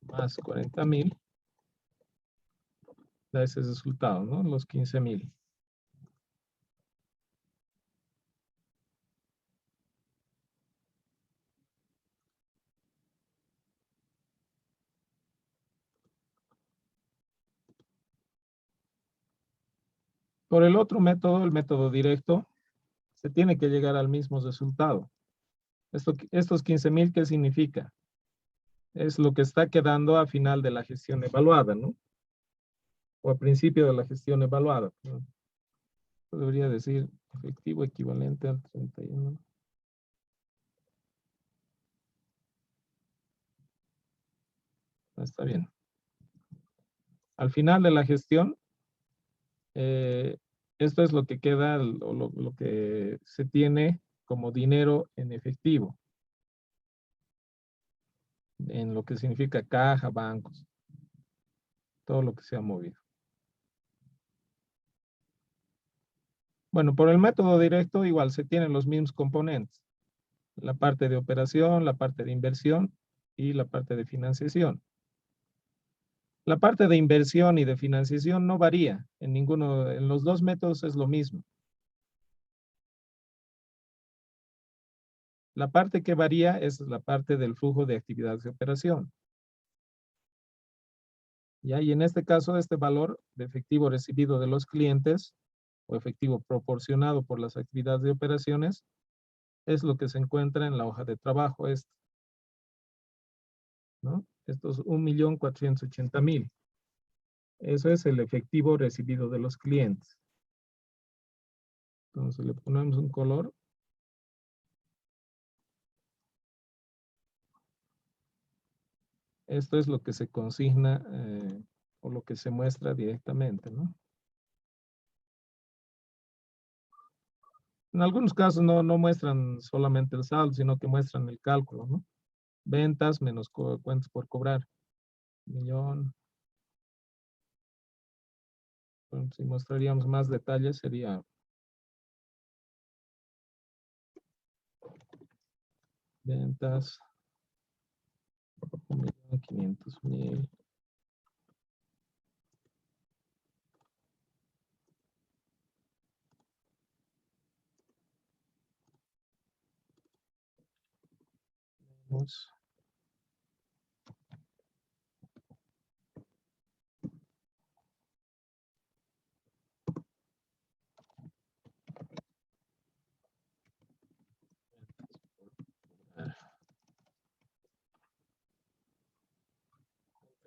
más 40,000 da ese resultado, ¿no? Los 15,000. Por el otro método, el método directo, se tiene que llegar al mismo resultado. Estos 15,000, ¿qué significa? Es lo que está quedando a final de la gestión evaluada, ¿no? O a principio de la gestión evaluada. Debería decir efectivo equivalente al 31. Está bien. Al final de la gestión, esto es lo que queda, o lo que se tiene como dinero en efectivo, en lo que significa caja, bancos, todo lo que se ha movido. Bueno, por el método directo igual se tienen los mismos componentes. La parte de operación, la parte de inversión y la parte de financiación. La parte de inversión y de financiación no varía. En los dos métodos es lo mismo. La parte que varía es la parte del flujo de actividades de operación. Y en este caso, este valor de efectivo recibido de los clientes o efectivo proporcionado por las actividades de operaciones es lo que se encuentra en la hoja de trabajo, ¿no? Estos 1,480,000. Eso es el efectivo recibido de los clientes. Entonces le ponemos un color. Esto es lo que se consigna o lo que se muestra directamente, ¿no? En algunos casos no muestran solamente el saldo, sino que muestran el cálculo, ¿no? Ventas menos cuentas por cobrar. Millón. Bueno, si mostraríamos más detalles sería ventas 1,500,000 Veamos.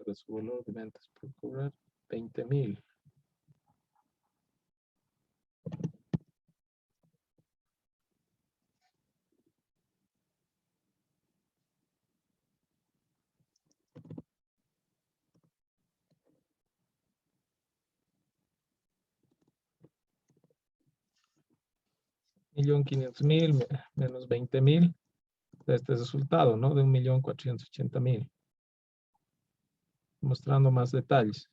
De su valor de ventas por cobrar 20,000. $1,500,000 menos 20,000. Este resultado, ¿no? De 1,480,000. Mostrando más detalles.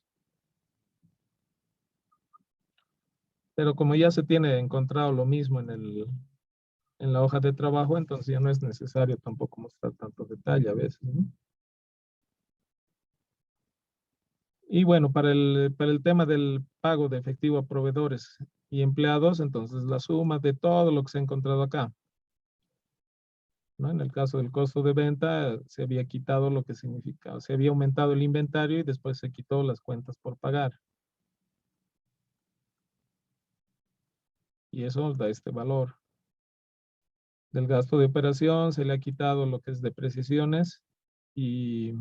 Pero como ya se tiene encontrado lo mismo en la hoja de trabajo, entonces ya no es necesario tampoco mostrar tanto detalle a veces, ¿no? Y bueno, para el tema del pago de efectivo a proveedores y empleados, entonces la suma de todo lo que se ha encontrado acá, ¿no? En el caso del costo de venta, se había quitado lo que significa, se había aumentado el inventario y después se quitó las cuentas por pagar. Y eso nos da este valor. Del gasto de operación se le ha quitado lo que es depreciaciones y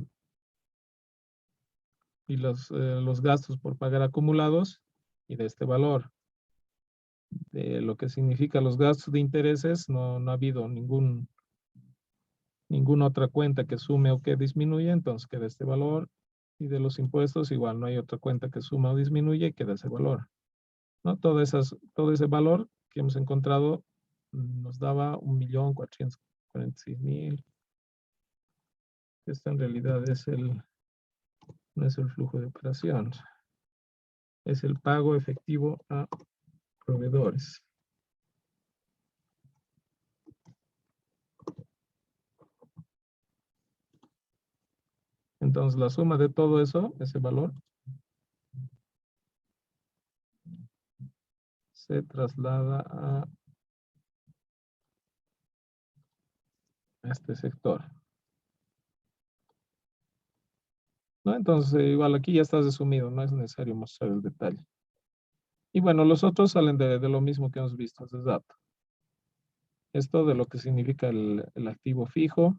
los gastos por pagar acumulados y de este valor. De lo que significa los gastos de intereses, no ha habido ninguna otra cuenta que sume o que disminuya, entonces queda este valor. Y de los impuestos igual no hay otra cuenta que suma o disminuye y queda ese valor, ¿no? Todo ese valor que hemos encontrado nos daba 1,446,000. Esto en realidad no es el flujo de operaciones, es el pago efectivo a proveedores. Entonces la suma de todo eso, ese valor, se traslada a este sector, ¿no? Entonces igual aquí ya está resumido, no es necesario mostrar el detalle. Y bueno, los otros salen de lo mismo que hemos visto hace rato. Esto de lo que significa el activo fijo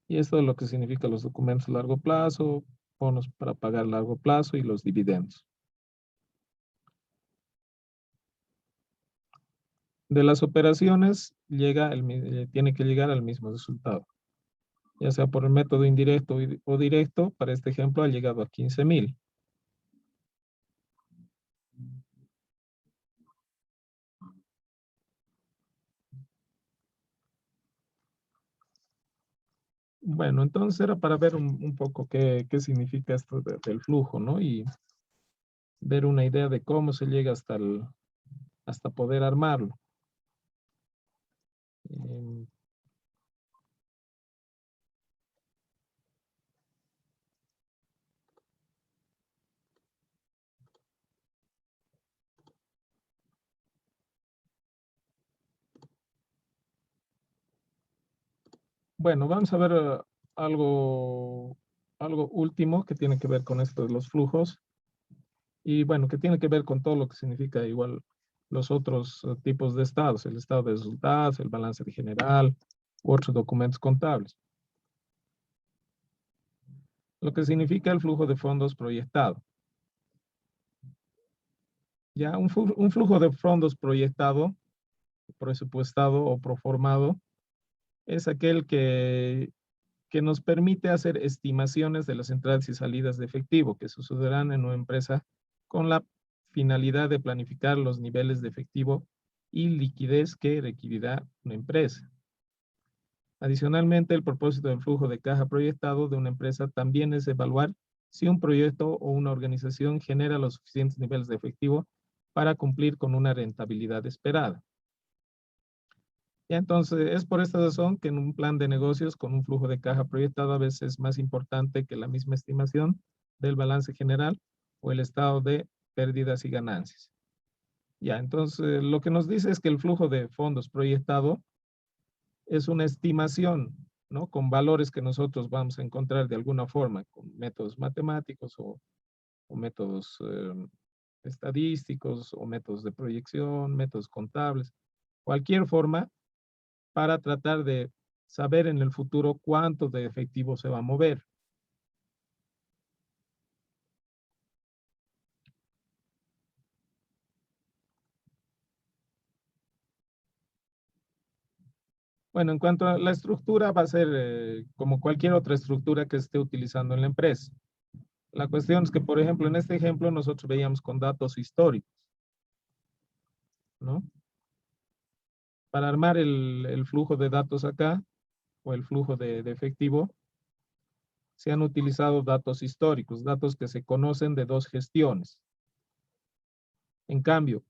y esto de lo que significa los documentos a largo plazo, bonos para pagar a largo plazo y los dividendos. De las operaciones tiene que llegar al mismo resultado, ya sea por el método indirecto o directo. Para este ejemplo ha llegado a 15,000. Bueno, entonces era para ver un poco qué significa esto del flujo, ¿no? Y ver una idea de cómo se llega hasta poder armarlo. Em, Bueno, vamos a ver algo último que tiene que ver con esto de los flujos y bueno, que tiene que ver con todo lo que significa igual los otros tipos de estados, el estado de resultados, el balance general u otros documentos contables. Lo que significa el flujo de fondos proyectado. Ya un flujo de fondos proyectado, presupuestado o proformado es aquel que nos permite hacer estimaciones de las entradas y salidas de efectivo que sucederán en una empresa con la finalidad de planificar los niveles de efectivo y liquidez que requerirá una empresa. Adicionalmente, el propósito del flujo de caja proyectado de una empresa también es evaluar si un proyecto o una organización genera los suficientes niveles de efectivo para cumplir con una rentabilidad esperada. Y entonces es por esta razón que en un plan de negocios con un flujo de caja proyectado a veces es más importante que la misma estimación del balance general o el estado de pérdidas y ganancias. Ya, entonces lo que nos dice es que el flujo de fondos proyectado es una estimación ¿no? Con valores que nosotros vamos a encontrar de alguna forma, con métodos matemáticos o métodos estadísticos o métodos de proyección, métodos contables, cualquier forma para tratar de saber en el futuro cuánto de efectivo se va a mover. Bueno, en cuanto a la estructura, va a ser como cualquier otra estructura que esté utilizando en la empresa. La cuestión es que, por ejemplo, en este ejemplo nosotros veíamos con datos históricos, ¿no? Para armar el flujo de datos acá, o el flujo de efectivo, se han utilizado datos históricos, datos que se conocen de dos gestiones. En cambio,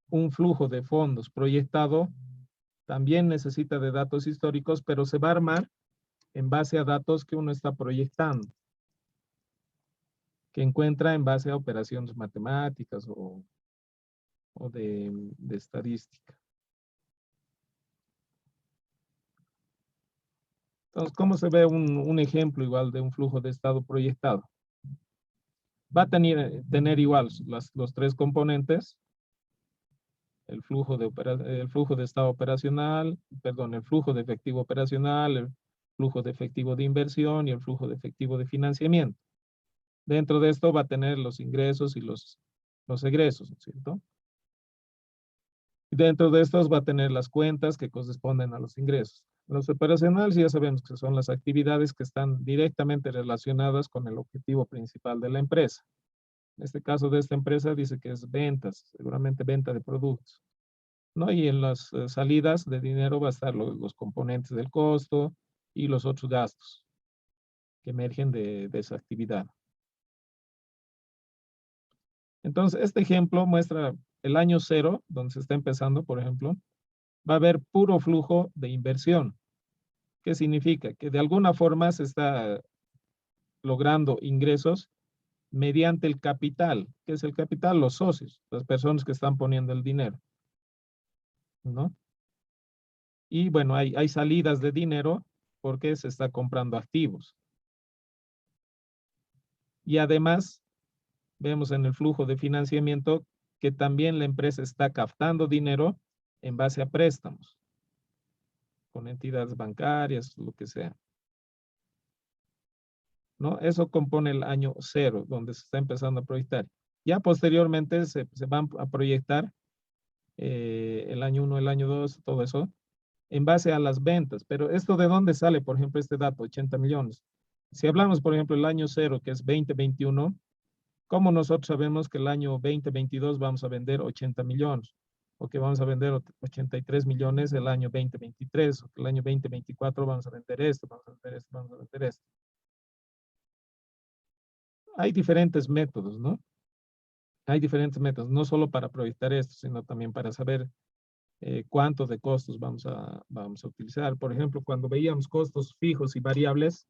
un flujo de fondos proyectado también necesita de datos históricos, pero se va a armar en base a datos que uno está proyectando, que encuentra en base a operaciones matemáticas o de estadística. Entonces, ¿cómo se ve un ejemplo igual de un flujo de estado proyectado? Va a tener igual los tres componentes, el flujo el flujo de estado operacional, perdón, el flujo de efectivo operacional, el flujo de efectivo de inversión y el flujo de efectivo de financiamiento. Dentro de esto va a tener los ingresos y los egresos, ¿no es cierto? Y dentro de estos va a tener las cuentas que corresponden a los ingresos. Los operacionales ya sabemos que son las actividades que están directamente relacionadas con el objetivo principal de la empresa. En este caso de esta empresa dice que es ventas, seguramente venta de productos, ¿no? Y en las salidas de dinero va a estar los componentes del costo y los otros gastos que emergen de esa actividad. Entonces, este ejemplo muestra el año cero, donde se está empezando, por ejemplo, va a haber puro flujo de inversión. ¿Qué significa? Que de alguna forma se está logrando ingresos mediante el capital. ¿Qué es el capital? Los socios, las personas que están poniendo el dinero, ¿no? Y bueno, hay salidas de dinero porque se está comprando activos. Y además, vemos en el flujo de financiamiento que también la empresa está captando dinero en base a préstamos con entidades bancarias, lo que sea, ¿no? Eso compone el año cero, donde se está empezando a proyectar. Ya posteriormente se van a proyectar el año 1, el año 2, todo eso, en base a las ventas. Pero ¿esto de dónde sale, por ejemplo, este dato, 80 millones? Si hablamos, por ejemplo, el año cero, que es 2021, ¿cómo nosotros sabemos que el año 2022 vamos a vender 80 millones? O que vamos a vender 83 millones el año 2023, o que el año 2024 vamos a vender esto, vamos a vender esto, vamos a vender esto. Hay diferentes métodos, ¿no? Hay diferentes métodos, no solo para proyectar esto, sino también para saber cuánto de costos vamos a utilizar. Por ejemplo, cuando veíamos costos fijos y variables,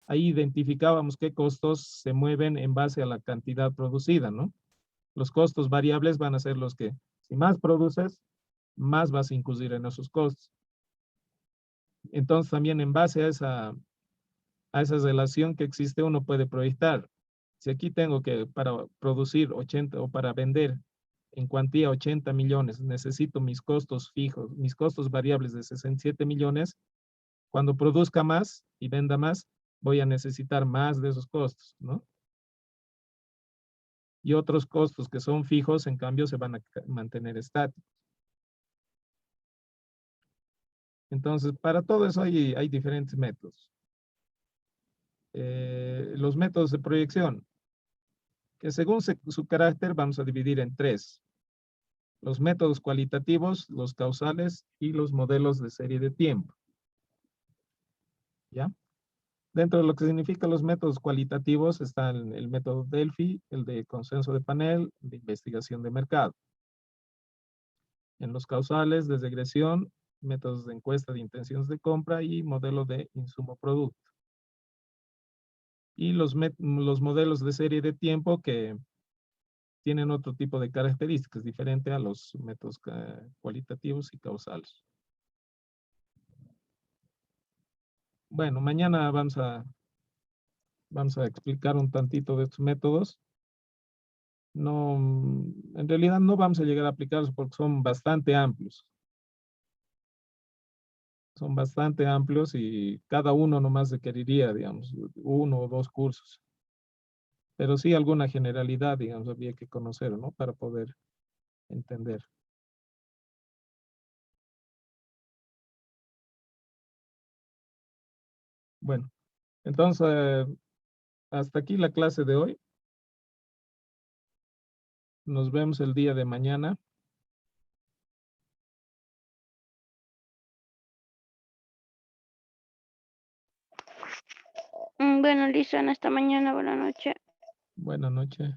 ahí identificábamos qué costos se mueven en base a la cantidad producida, ¿no? Los costos variables van a ser los que, si más produces, más vas a incurrir en esos costos. Entonces, también en base a esa relación que existe, uno puede proyectar. Si aquí tengo que para producir 80 o para vender en cuantía 80 millones, necesito mis costos fijos, mis costos variables de 67 millones, cuando produzca más y venda más, voy a necesitar más de esos costos, ¿no? Y otros costos que son fijos, en cambio, se van a mantener estáticos. Entonces, para todo eso hay diferentes métodos. Los métodos de proyección, que según su carácter vamos a dividir en tres. Los métodos cualitativos, los causales y los modelos de serie de tiempo. ¿Ya? Dentro de lo que significa los métodos cualitativos está el método Delphi, el de consenso de panel, de investigación de mercado. En los causales de regresión, métodos de encuesta de intenciones de compra y modelo de insumo-producto. Y los modelos de serie de tiempo que tienen otro tipo de características diferente a los métodos cualitativos y causales. Bueno, mañana vamos a explicar un tantito de estos métodos. No, en realidad no vamos a llegar a aplicarlos porque son bastante amplios. Son bastante amplios y cada uno nomás requeriría, digamos, uno o dos cursos. Pero sí alguna generalidad, digamos, había que conocer, ¿no? Para poder entender. Bueno, entonces, hasta aquí la clase de hoy. Nos vemos el día de mañana. Bueno, listo, hasta mañana, buenas noches. Buenas noches.